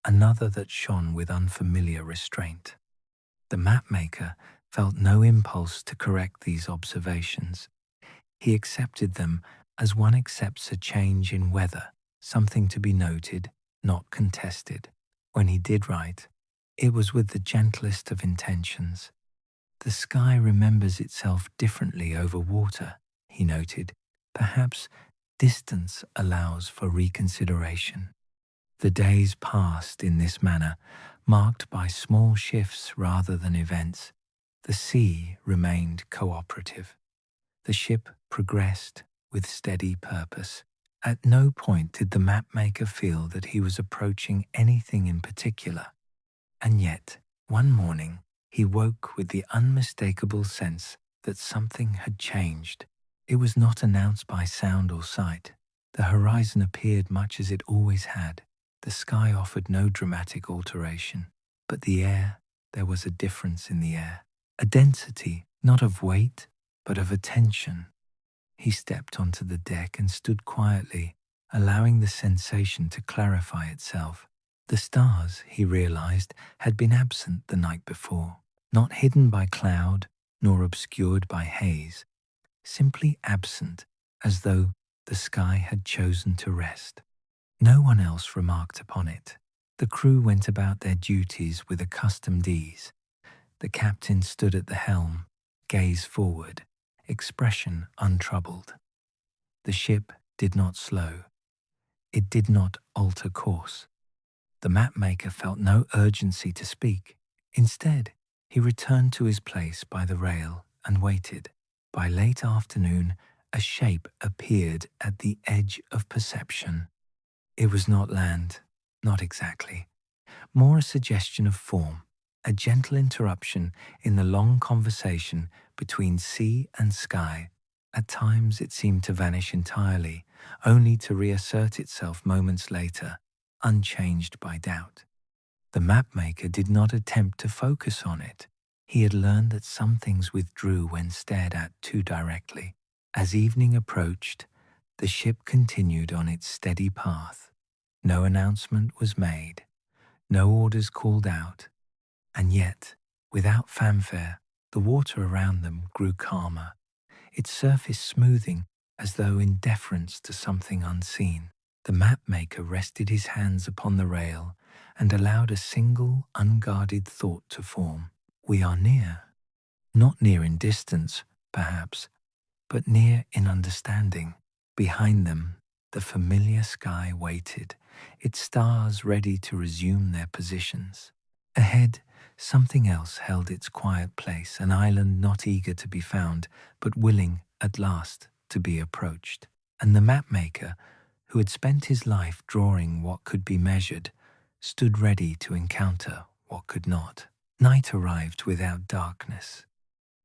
[SPEAKER 1] another that shone with unfamiliar restraint. The mapmaker felt no impulse to correct these observations. He accepted them as one accepts a change in weather, something to be noted, not contested. When he did write, it was with the gentlest of intentions. The sky remembers itself differently over water, he noted. Perhaps distance allows for reconsideration. The days passed in this manner, marked by small shifts rather than events. The sea remained cooperative. The ship progressed with steady purpose. At no point did the mapmaker feel that he was approaching anything in particular. And yet, one morning, he woke with the unmistakable sense that something had changed. It was not announced by sound or sight. The horizon appeared much as it always had. The sky offered no dramatic alteration. But the air, there was a difference in the air. A density, not of weight, but of attention. He stepped onto the deck and stood quietly, allowing the sensation to clarify itself. The stars, he realized, had been absent the night before, not hidden by cloud nor obscured by haze, simply absent, as though the sky had chosen to rest. No one else remarked upon it. The crew went about their duties with accustomed ease. The captain stood at the helm, gaze forward, expression untroubled. The ship did not slow. It did not alter course. The mapmaker felt no urgency to speak. Instead, he returned to his place by the rail and waited. By late afternoon, a shape appeared at the edge of perception. It was not land, not exactly. More a suggestion of form, a gentle interruption in the long conversation between sea and sky. At times it seemed to vanish entirely, only to reassert itself moments later, unchanged by doubt. The mapmaker did not attempt to focus on it. He had learned that some things withdrew when stared at too directly. As evening approached, the ship continued on its steady path. No announcement was made, no orders called out, and yet, without fanfare, the water around them grew calmer, its surface smoothing as though in deference to something unseen. The mapmaker rested his hands upon the rail and allowed a single, unguarded thought to form. We are near. Not near in distance, perhaps, but near in understanding. Behind them, the familiar sky waited, its stars ready to resume their positions. Ahead, something else held its quiet place, an island not eager to be found, but willing, at last, to be approached. And the mapmaker, who had spent his life drawing what could be measured, stood ready to encounter what could not. Night arrived without darkness.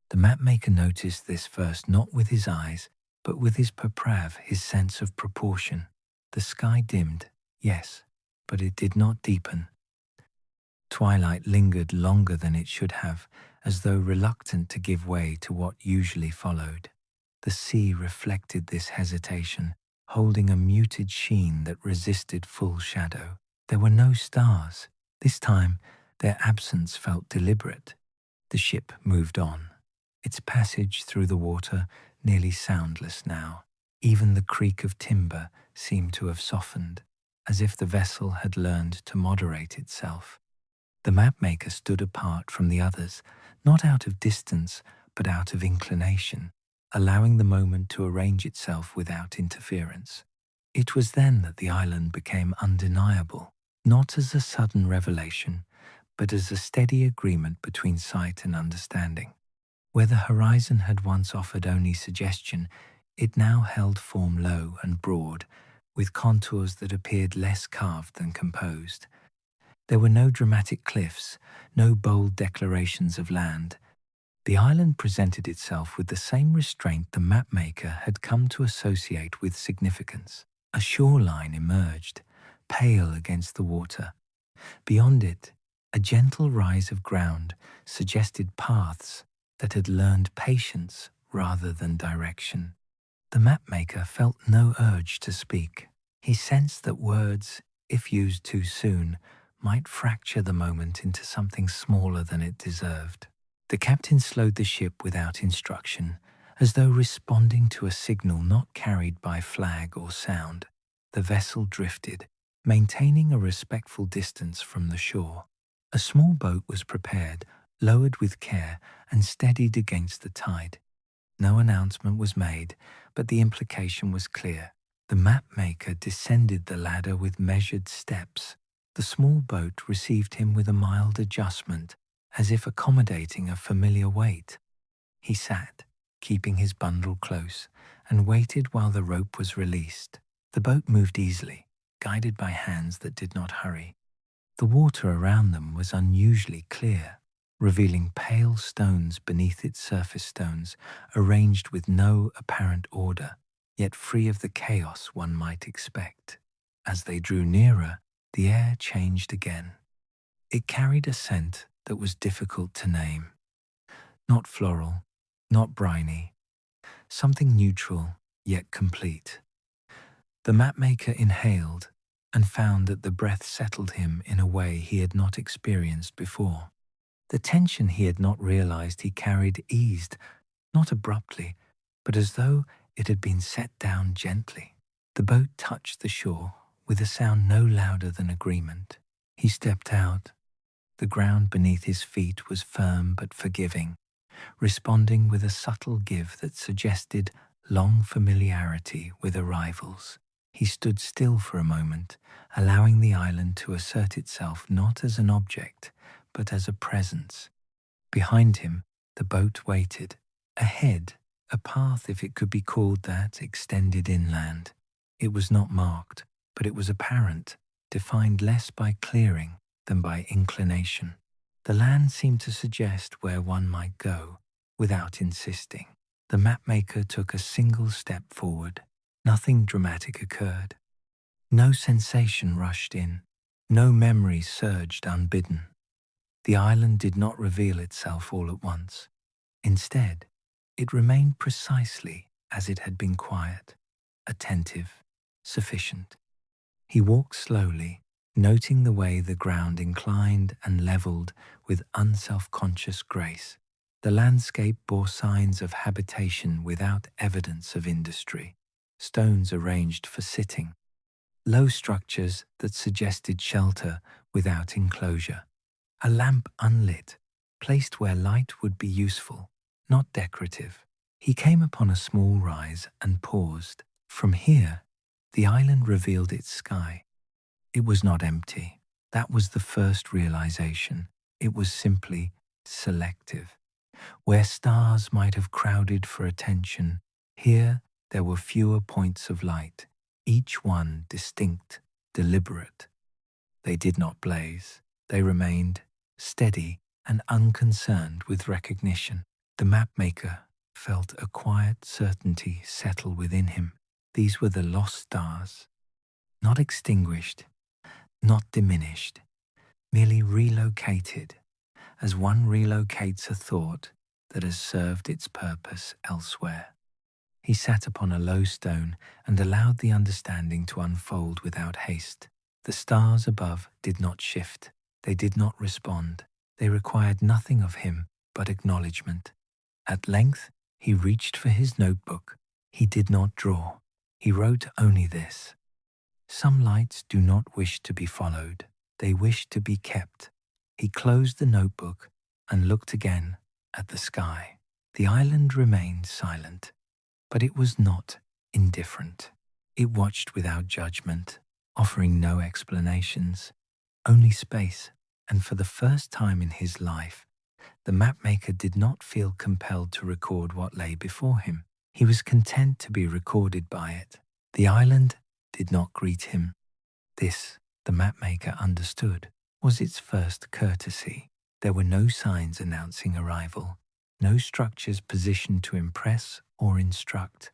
[SPEAKER 1] The mapmaker noticed this first not with his eyes, but with his proprietor, his sense of proportion. The sky dimmed, yes, but it did not deepen. Twilight lingered longer than it should have, as though reluctant to give way to what usually followed. The sea reflected this hesitation, holding a muted sheen that resisted full shadow. There were no stars. This time, their absence felt deliberate. The ship moved on, its passage through the water nearly soundless now. Even the creak of timber seemed to have softened, as if the vessel had learned to moderate itself. The mapmaker stood apart from the others, not out of distance, but out of inclination, allowing the moment to arrange itself without interference. It was then that the island became undeniable, not as a sudden revelation, but as a steady agreement between sight and understanding. Where the horizon had once offered only suggestion, it now held form low and broad, with contours that appeared less carved than composed. There were no dramatic cliffs, no bold declarations of land. The island presented itself with the same restraint the mapmaker had come to associate with significance. A shoreline emerged, pale against the water. Beyond it, a gentle rise of ground suggested paths, that had learned patience rather than direction. The mapmaker felt no urge to speak. He sensed that words, if used too soon, might fracture the moment into something smaller than it deserved. The captain slowed the ship without instruction, as though responding to a signal not carried by flag or sound. The vessel drifted, maintaining a respectful distance from the shore. A small boat was prepared, lowered with care, and steadied against the tide. No announcement was made, but the implication was clear. The mapmaker descended the ladder with measured steps. The small boat received him with a mild adjustment, as if accommodating a familiar weight. He sat, keeping his bundle close, and waited while the rope was released. The boat moved easily, guided by hands that did not hurry. The water around them was unusually clear, revealing pale stones beneath its surface stones, arranged with no apparent order, yet free of the chaos one might expect. As they drew nearer, the air changed again. It carried a scent that was difficult to name. Not floral, not briny, something neutral yet complete. The mapmaker inhaled and found that the breath settled him in a way he had not experienced before. The tension he had not realized he carried eased, not abruptly, but as though it had been set down gently. The boat touched the shore with a sound no louder than agreement. He stepped out. The ground beneath his feet was firm but forgiving, responding with a subtle give that suggested long familiarity with arrivals. He stood still for a moment, allowing the island to assert itself not as an object, but as a presence. Behind him, the boat waited. Ahead, a path, if it could be called that, extended inland. It was not marked, but it was apparent, defined less by clearing than by inclination. The land seemed to suggest where one might go, without insisting. The mapmaker took a single step forward. Nothing dramatic occurred. No sensation rushed in. No memory surged unbidden. The island did not reveal itself all at once. Instead, it remained precisely as it had been, quiet, attentive, sufficient. He walked slowly, noting the way the ground inclined and leveled with unself-conscious grace. The landscape bore signs of habitation without evidence of industry. Stones arranged for sitting. Low structures that suggested shelter without enclosure. A lamp unlit, placed where light would be useful, not decorative. He came upon a small rise and paused. From here, the island revealed its sky. It was not empty. That was the first realization. It was simply selective. Where stars might have crowded for attention, here there were fewer points of light, each one distinct, deliberate. They did not blaze. They remained steady and unconcerned with recognition. The mapmaker felt a quiet certainty settle within him. These were the lost stars, not extinguished, not diminished, merely relocated, as one relocates a thought that has served its purpose elsewhere. He sat upon a low stone and allowed the understanding to unfold without haste. The stars above did not shift. They did not respond. They required nothing of him but acknowledgement. At length, he reached for his notebook. He did not draw. He wrote only this: "Some lights do not wish to be followed. They wish to be kept." He closed the notebook and looked again at the sky. The island remained silent, but it was not indifferent. It watched without judgment, offering no explanations, only space. And for the first time in his life, the mapmaker did not feel compelled to record what lay before him. He was content to be recorded by it. The island did not greet him. This, the mapmaker understood, was its first courtesy. There were no signs announcing arrival, no structures positioned to impress or instruct.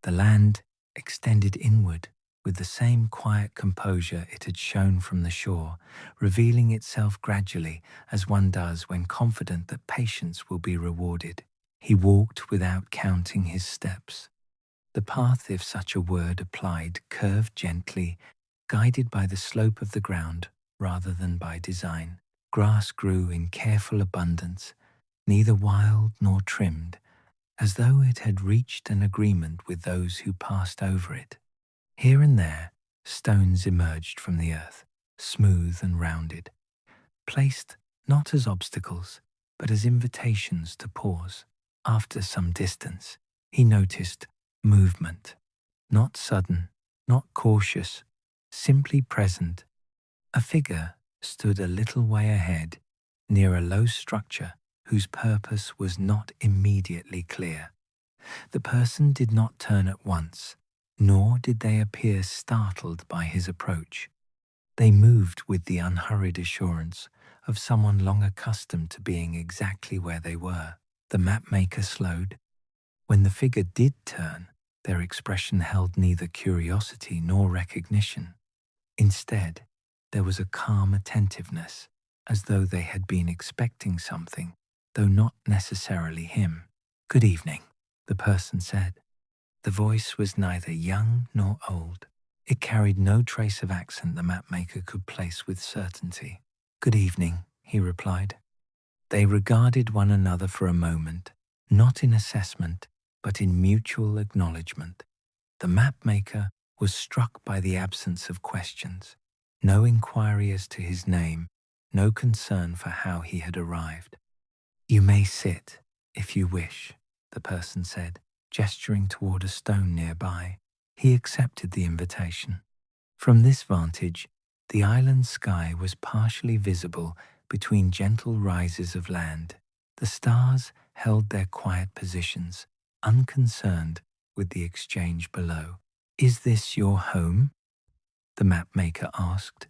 [SPEAKER 1] The land extended inward with the same quiet composure it had shown from the shore, revealing itself gradually as one does when confident that patience will be rewarded. He walked without counting his steps. The path, if such a word applied, curved gently, guided by the slope of the ground rather than by design. Grass grew in careful abundance, neither wild nor trimmed, as though it had reached an agreement with those who passed over it. Here and there, stones emerged from the earth, smooth and rounded, placed not as obstacles, but as invitations to pause. After some distance, he noticed movement, not sudden, not cautious, simply present. A figure stood a little way ahead, near a low structure whose purpose was not immediately clear. The person did not turn at once, nor did they appear startled by his approach. They moved with the unhurried assurance of someone long accustomed to being exactly where they were. The mapmaker slowed. When the figure did turn, their expression held neither curiosity nor recognition. Instead, there was a calm attentiveness, as though they had been expecting something, though not necessarily him. "Good evening," the person said. The voice was neither young nor old. It carried no trace of accent the mapmaker could place with certainty. "Good evening," he replied. They regarded one another for a moment, not in assessment, but in mutual acknowledgement. The mapmaker was struck by the absence of questions, no inquiry as to his name, no concern for how he had arrived. "You may sit, if you wish," the person said, gesturing toward a stone nearby. He accepted the invitation. From this vantage, the island sky was partially visible between gentle rises of land. The stars held their quiet positions, unconcerned with the exchange below. "Is this your home?" the mapmaker asked.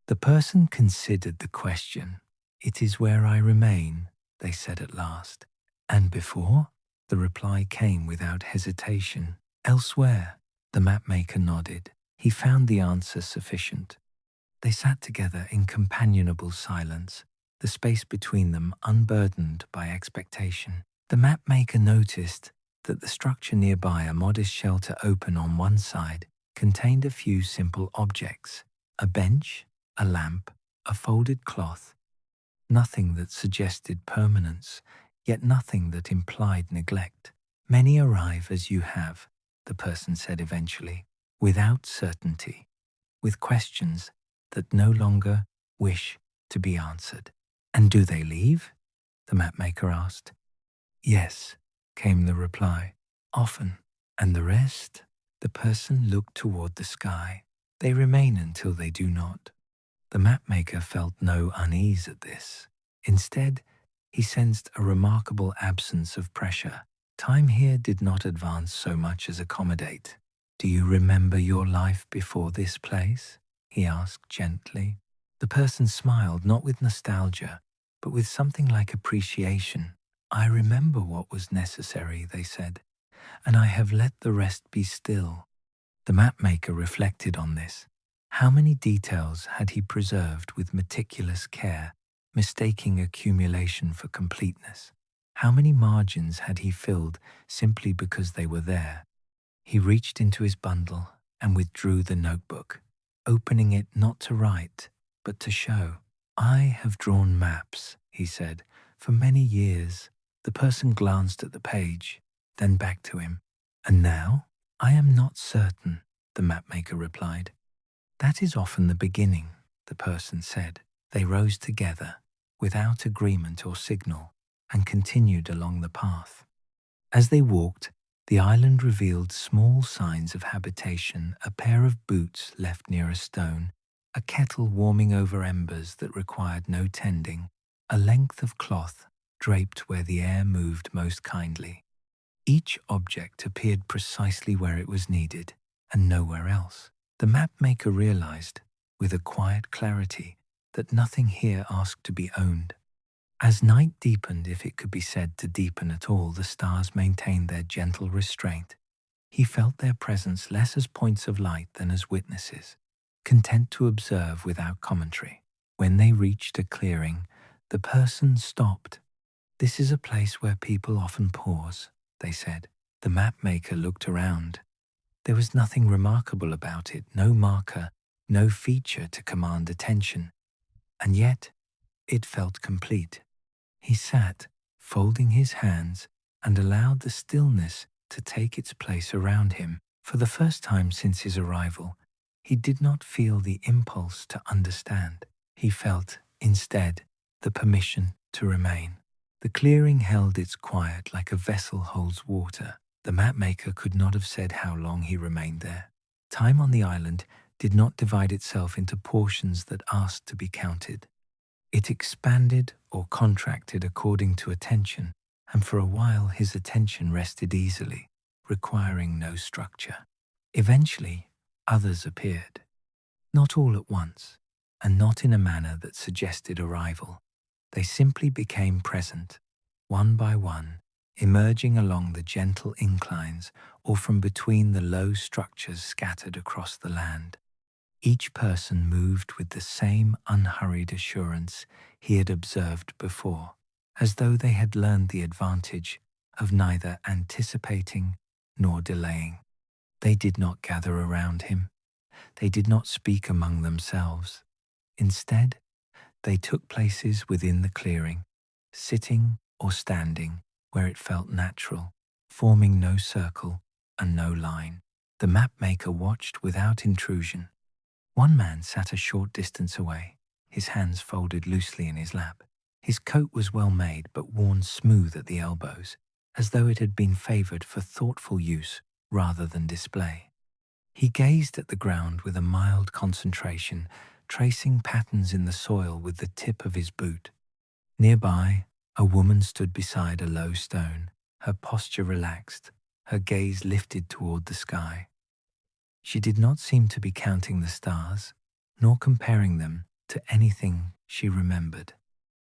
[SPEAKER 1] The person considered the question. "It is where I remain," they said at last. "And before?" The reply came without hesitation. "Elsewhere." The mapmaker nodded. He found the answer sufficient. They sat together in companionable silence, the space between them unburdened by expectation. The mapmaker noticed that the structure nearby, a modest shelter open on one side, contained a few simple objects: a bench, a lamp, a folded cloth. Nothing that suggested permanence, yet nothing that implied neglect. "Many arrive as you have," the person said eventually, "without certainty, with questions that no longer wish to be answered." "And do they leave?" the mapmaker asked. "Yes," came the reply, "often." "And the rest?" The person looked toward the sky. "They remain until they do not." The mapmaker felt no unease at this. Instead, he sensed a remarkable absence of pressure. Time here did not advance so much as accommodate. "Do you remember your life before this place?" he asked gently. The person smiled, not with nostalgia, but with something like appreciation. "I remember what was necessary," they said, "and I have let the rest be still." The mapmaker reflected on this. How many details had he preserved with meticulous care, mistaking accumulation for completeness? How many margins had he filled simply because they were there? He reached into his bundle and withdrew the notebook, opening it not to write, but to show. "I have drawn maps," he said, "for many years." The person glanced at the page, then back to him. "And now?" "I am not certain," the mapmaker replied. "That is often the beginning," the person said. They rose together, without agreement or signal, and continued along the path. As they walked, the island revealed small signs of habitation: a pair of boots left near a stone, a kettle warming over embers that required no tending, a length of cloth draped where the air moved most kindly. Each object appeared precisely where it was needed, and nowhere else. The mapmaker realized, with a quiet clarity, that nothing here asked to be owned. As night deepened, if it could be said to deepen at all, the stars maintained their gentle restraint. He felt their presence less as points of light than as witnesses, content to observe without commentary. When they reached a clearing, the person stopped. "This is a place where people often pause," they said. The mapmaker looked around. There was nothing remarkable about it, no marker, no feature to command attention. And yet, it felt complete. He sat, folding his hands, and allowed the stillness to take its place around him. For the first time since his arrival, he did not feel the impulse to understand. He felt, instead, the permission to remain. The clearing held its quiet like a vessel holds water. The mapmaker could not have said how long he remained there. Time on the island did not divide itself into portions that asked to be counted. It expanded or contracted according to attention, and for a while his attention rested easily, requiring no structure. Eventually, others appeared. Not all at once, and not in a manner that suggested arrival. They simply became present, one by one, emerging along the gentle inclines or from between the low structures scattered across the land. Each person moved with the same unhurried assurance he had observed before, as though they had learned the advantage of neither anticipating nor delaying. They did not gather around him. They did not speak among themselves. Instead, they took places within the clearing, sitting or standing where it felt natural, forming no circle and no line. The mapmaker watched without intrusion. One man sat a short distance away, his hands folded loosely in his lap. His coat was well made but worn smooth at the elbows, as though it had been favored for thoughtful use rather than display. He gazed at the ground with a mild concentration, tracing patterns in the soil with the tip of his boot. Nearby, a woman stood beside a low stone, her posture relaxed, her gaze lifted toward the sky. She did not seem to be counting the stars, nor comparing them to anything she remembered.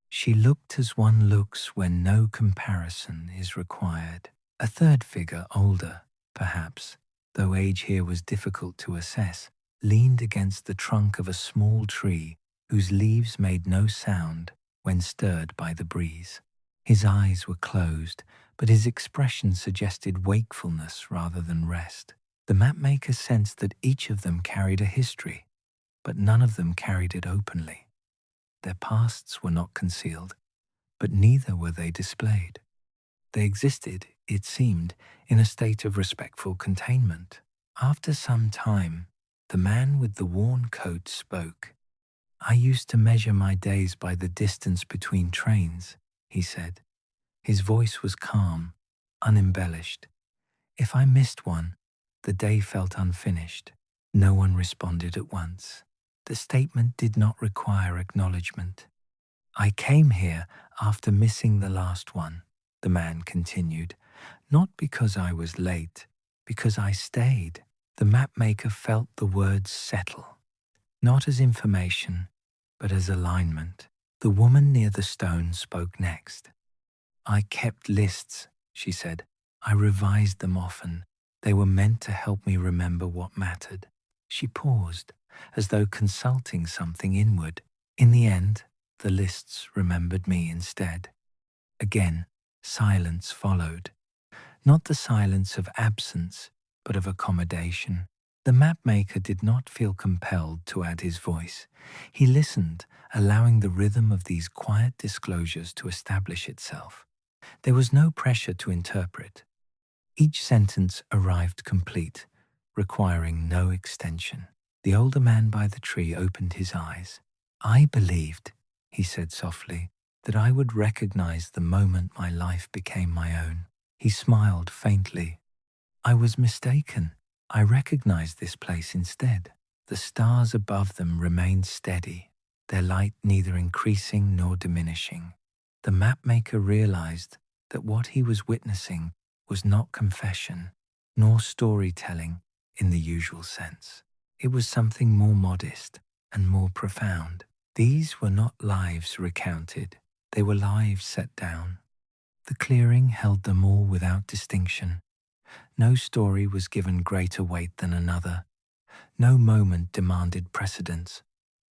[SPEAKER 1] She looked as one looks when no comparison is required. A third figure, older, perhaps, though age here was difficult to assess, leaned against the trunk of a small tree whose leaves made no sound when stirred by the breeze. His eyes were closed, but his expression suggested wakefulness rather than rest. The mapmaker sensed that each of them carried a history, but none of them carried it openly. Their pasts were not concealed, but neither were they displayed. They existed, it seemed, in a state of respectful containment. After some time, the man with the worn coat spoke. "I used to measure my days by the distance between trains," he said. His voice was calm, unembellished. "If I missed one, the day felt unfinished." No one responded at once. The statement did not require acknowledgement. "I came here after missing the last one," the man continued, "not because I was late, because I stayed." The mapmaker felt the words settle, not as information, but as alignment. The woman near the stone spoke next. "I kept lists," she said. "I revised them often. They were meant to help me remember what mattered." She paused, as though consulting something inward. "In the end, the lists remembered me instead." Again, silence followed. Not the silence of absence, but of accommodation. The mapmaker did not feel compelled to add his voice. He listened, allowing the rhythm of these quiet disclosures to establish itself. There was no pressure to interpret. Each sentence arrived complete, requiring no extension. The older man by the tree opened his eyes. "I believed," he said softly, "that I would recognize the moment my life became my own." He smiled faintly. "I was mistaken. I recognized this place instead." The stars above them remained steady, their light neither increasing nor diminishing. The mapmaker realized that what he was witnessing was not confession, nor storytelling in the usual sense. It was something more modest and more profound. These were not lives recounted, they were lives set down. The clearing held them all without distinction. No story was given greater weight than another. No moment demanded precedence.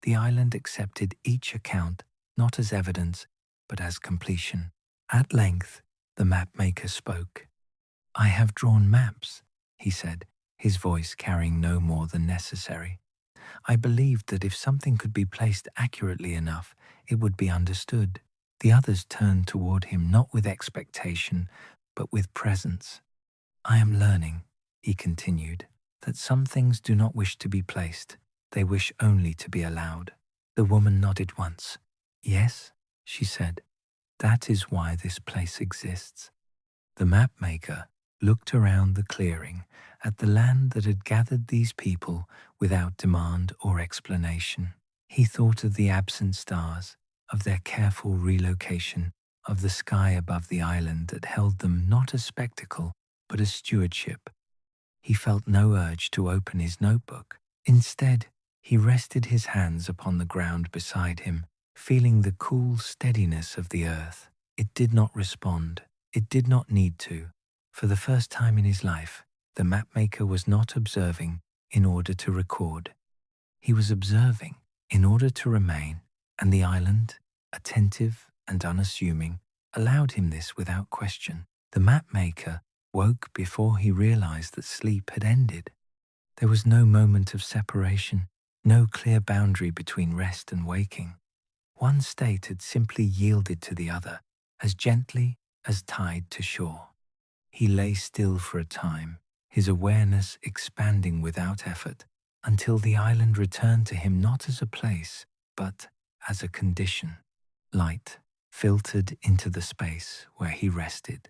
[SPEAKER 1] The island accepted each account not as evidence, but as completion. At length, the mapmaker spoke. "I have drawn maps," he said, his voice carrying no more than necessary. "I believed that if something could be placed accurately enough, it would be understood." The others turned toward him not with expectation, but with presence. "I am learning," he continued, "that some things do not wish to be placed. They wish only to be allowed." The woman nodded once. "Yes," she said, "that is why this place exists." The mapmaker looked around the clearing at the land that had gathered these people without demand or explanation. He thought of the absent stars, of their careful relocation, of the sky above the island that held them not as spectacle, but as stewardship. He felt no urge to open his notebook. Instead, he rested his hands upon the ground beside him, feeling the cool steadiness of the earth. It did not respond. It did not need to. For the first time in his life, the mapmaker was not observing in order to record. He was observing in order to remain, and the island, attentive and unassuming, allowed him this without question. The mapmaker woke before he realized that sleep had ended. There was no moment of separation, no clear boundary between rest and waking. One state had simply yielded to the other, as gently as tide to shore. He lay still for a time, his awareness expanding without effort, until the island returned to him not as a place, but as a condition. Light filtered into the space where he rested,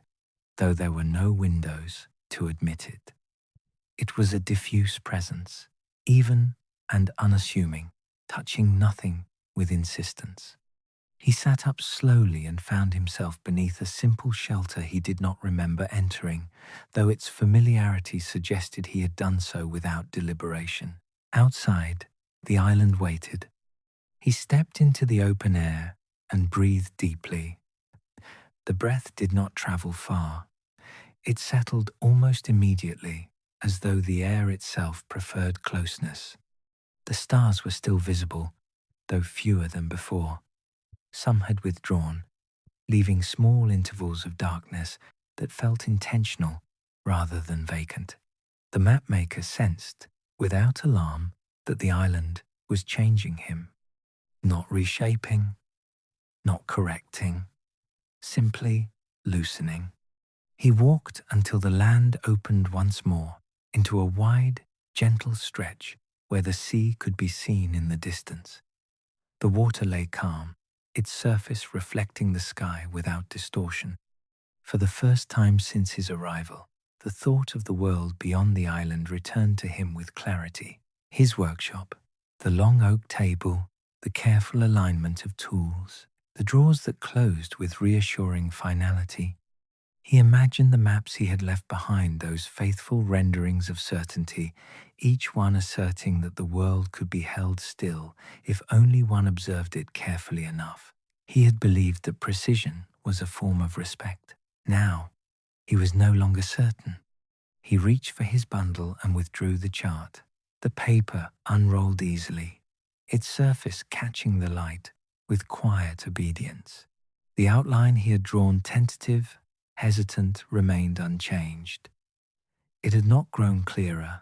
[SPEAKER 1] though there were no windows to admit it. It was a diffuse presence, even and unassuming, touching nothing with insistence. He sat up slowly and found himself beneath a simple shelter he did not remember entering, though its familiarity suggested he had done so without deliberation. Outside, the island waited. He stepped into the open air and breathed deeply. The breath did not travel far. It settled almost immediately, as though the air itself preferred closeness. The stars were still visible, though fewer than before. Some had withdrawn, leaving small intervals of darkness that felt intentional rather than vacant. The mapmaker sensed, without alarm, that the island was changing him, not reshaping, not correcting, simply loosening. He walked until the land opened once more into a wide, gentle stretch where the sea could be seen in the distance. The water lay calm, its surface reflecting the sky without distortion. For the first time since his arrival, the thought of the world beyond the island returned to him with clarity. His workshop, the long oak table, the careful alignment of tools, the drawers that closed with reassuring finality. He imagined the maps he had left behind, those faithful renderings of certainty, each one asserting that the world could be held still if only one observed it carefully enough. He had believed that precision was a form of respect. Now, he was no longer certain. He reached for his bundle and withdrew the chart. The paper unrolled easily, its surface catching the light with quiet obedience. The outline he had drawn, tentative, hesitant, remained unchanged. It had not grown clearer.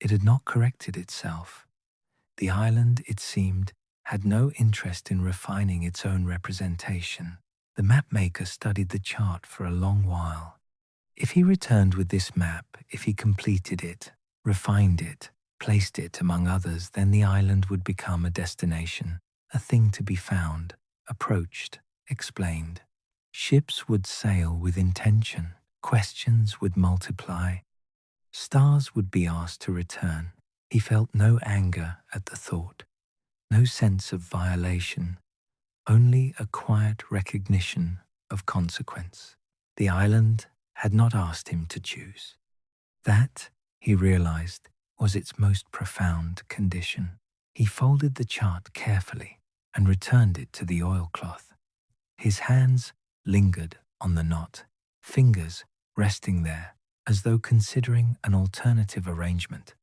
[SPEAKER 1] It had not corrected itself. The island, it seemed, had no interest in refining its own representation. The mapmaker studied the chart for a long while. If he returned with this map, if he completed it, refined it, placed it among others, then the island would become a destination, a thing to be found, approached, explained. Ships would sail with intention, questions would multiply, stars would be asked to return. He felt no anger at the thought, no sense of violation, only a quiet recognition of consequence. The island had not asked him to choose. That, he realized, was its most profound condition. He folded the chart carefully and returned it to the oilcloth. His hands lingered on the knot, fingers resting there, as though considering an alternative arrangement.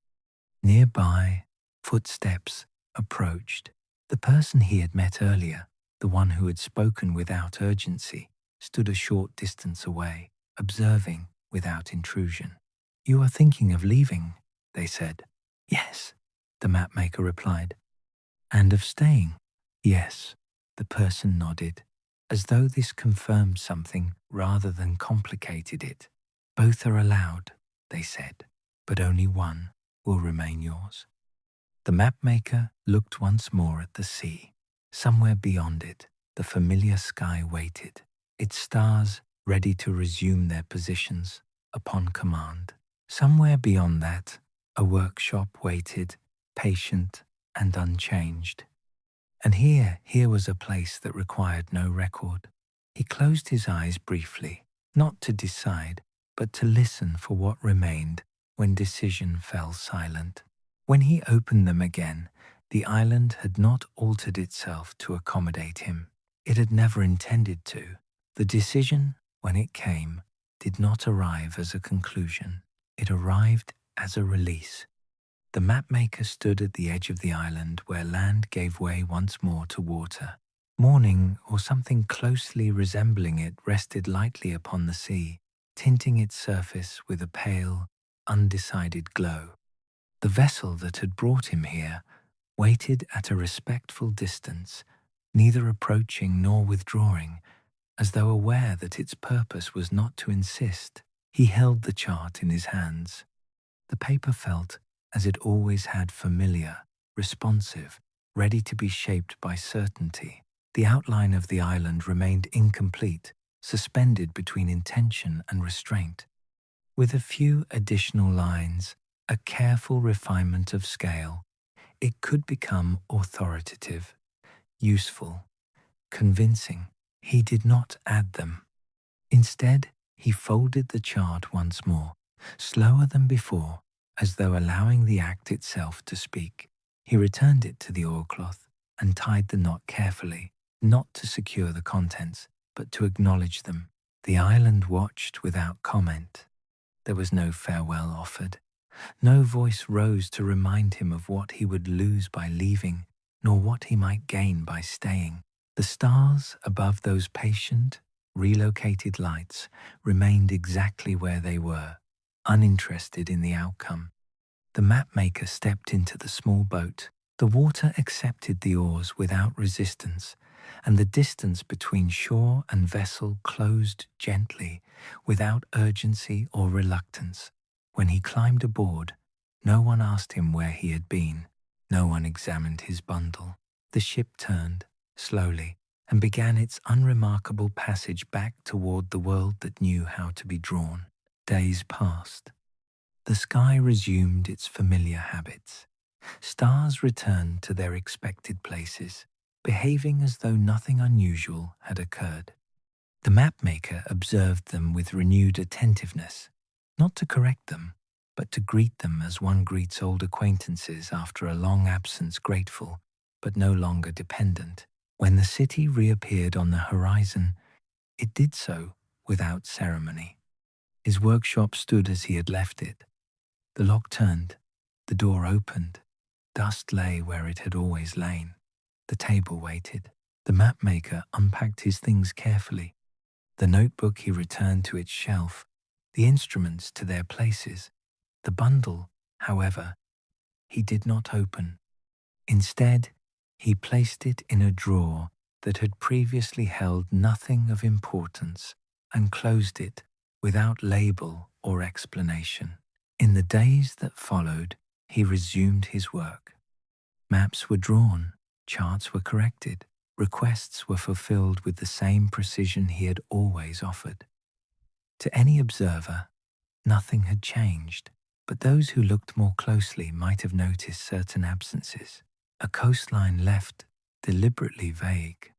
[SPEAKER 1] Nearby, footsteps approached. The person he had met earlier, the one who had spoken without urgency, stood a short distance away, observing without intrusion. "You are thinking of leaving," they said. "Yes," the mapmaker replied. "And of staying?" "Yes," the person nodded, as though this confirmed something rather than complicated it. "Both are allowed," they said, "but only one will remain yours." The mapmaker looked once more at the sea. Somewhere beyond it, the familiar sky waited, its stars ready to resume their positions upon command. Somewhere beyond that, a workshop waited, patient and unchanged. And here was a place that required no record. He closed his eyes briefly, not to decide, but to listen for what remained when decision fell silent. When he opened them again, the island had not altered itself to accommodate him. It had never intended to. The decision, when it came, did not arrive as a conclusion. It arrived as a release. The mapmaker stood at the edge of the island where land gave way once more to water. Morning, or something closely resembling it, rested lightly upon the sea, tinting its surface with a pale, undecided glow. The vessel that had brought him here waited at a respectful distance, neither approaching nor withdrawing, as though aware that its purpose was not to insist. He held the chart in his hands. The paper felt as it always had, familiar, responsive, ready to be shaped by certainty. The outline of the island remained incomplete, suspended between intention and restraint. With a few additional lines, a careful refinement of scale, it could become authoritative, useful, convincing. He did not add them. Instead, he folded the chart once more, slower than before, as though allowing the act itself to speak. He returned it to the oilcloth and tied the knot carefully, not to secure the contents, but to acknowledge them. The island watched without comment. There was no farewell offered. No voice rose to remind him of what he would lose by leaving, nor what he might gain by staying. The stars above those patient, relocated lights remained exactly where they were, uninterested in the outcome. The mapmaker stepped into the small boat. The water accepted the oars without resistance, and the distance between shore and vessel closed gently, without urgency or reluctance. When he climbed aboard, no one asked him where he had been. No one examined his bundle. The ship turned, slowly, and began its unremarkable passage back toward the world that knew how to be drawn. Days passed. The sky resumed its familiar habits. Stars returned to their expected places, behaving as though nothing unusual had occurred. The mapmaker observed them with renewed attentiveness, not to correct them, but to greet them as one greets old acquaintances after a long absence, grateful, but no longer dependent. When the city reappeared on the horizon, it did so without ceremony. His workshop stood as he had left it. The lock turned, the door opened, dust lay where it had always lain. The table waited. The mapmaker unpacked his things carefully. The notebook he returned to its shelf, the instruments to their places. The bundle, however, he did not open. Instead, he placed it in a drawer that had previously held nothing of importance and closed it without label or explanation. In the days that followed, he resumed his work. Maps were drawn, charts were corrected, requests were fulfilled with the same precision he had always offered. To any observer, nothing had changed, but those who looked more closely might have noticed certain absences. A coastline left deliberately vague.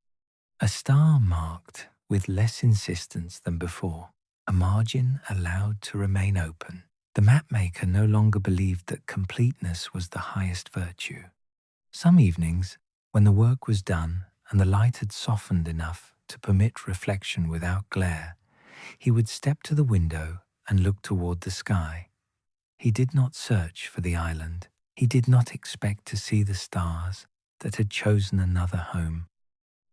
[SPEAKER 1] A star marked with less insistence than before. A margin allowed to remain open. The mapmaker no longer believed that completeness was the highest virtue. Some evenings, when the work was done and the light had softened enough to permit reflection without glare, he would step to the window and looked toward the sky. He did not search for the island. He did not expect to see the stars that had chosen another home.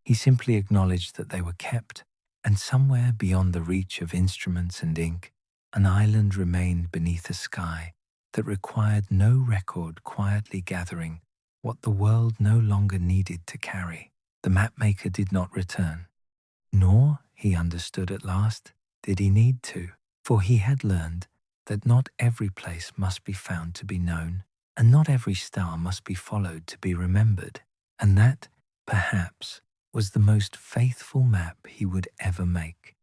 [SPEAKER 1] He simply acknowledged that they were kept, and somewhere beyond the reach of instruments and ink, an island remained beneath a sky that required no record, quietly gathering what the world no longer needed to carry. The mapmaker did not return, nor, he understood at last, did he need to, for he had learned that not every place must be found to be known, and not every star must be followed to be remembered, and that, perhaps, was the most faithful map he would ever make.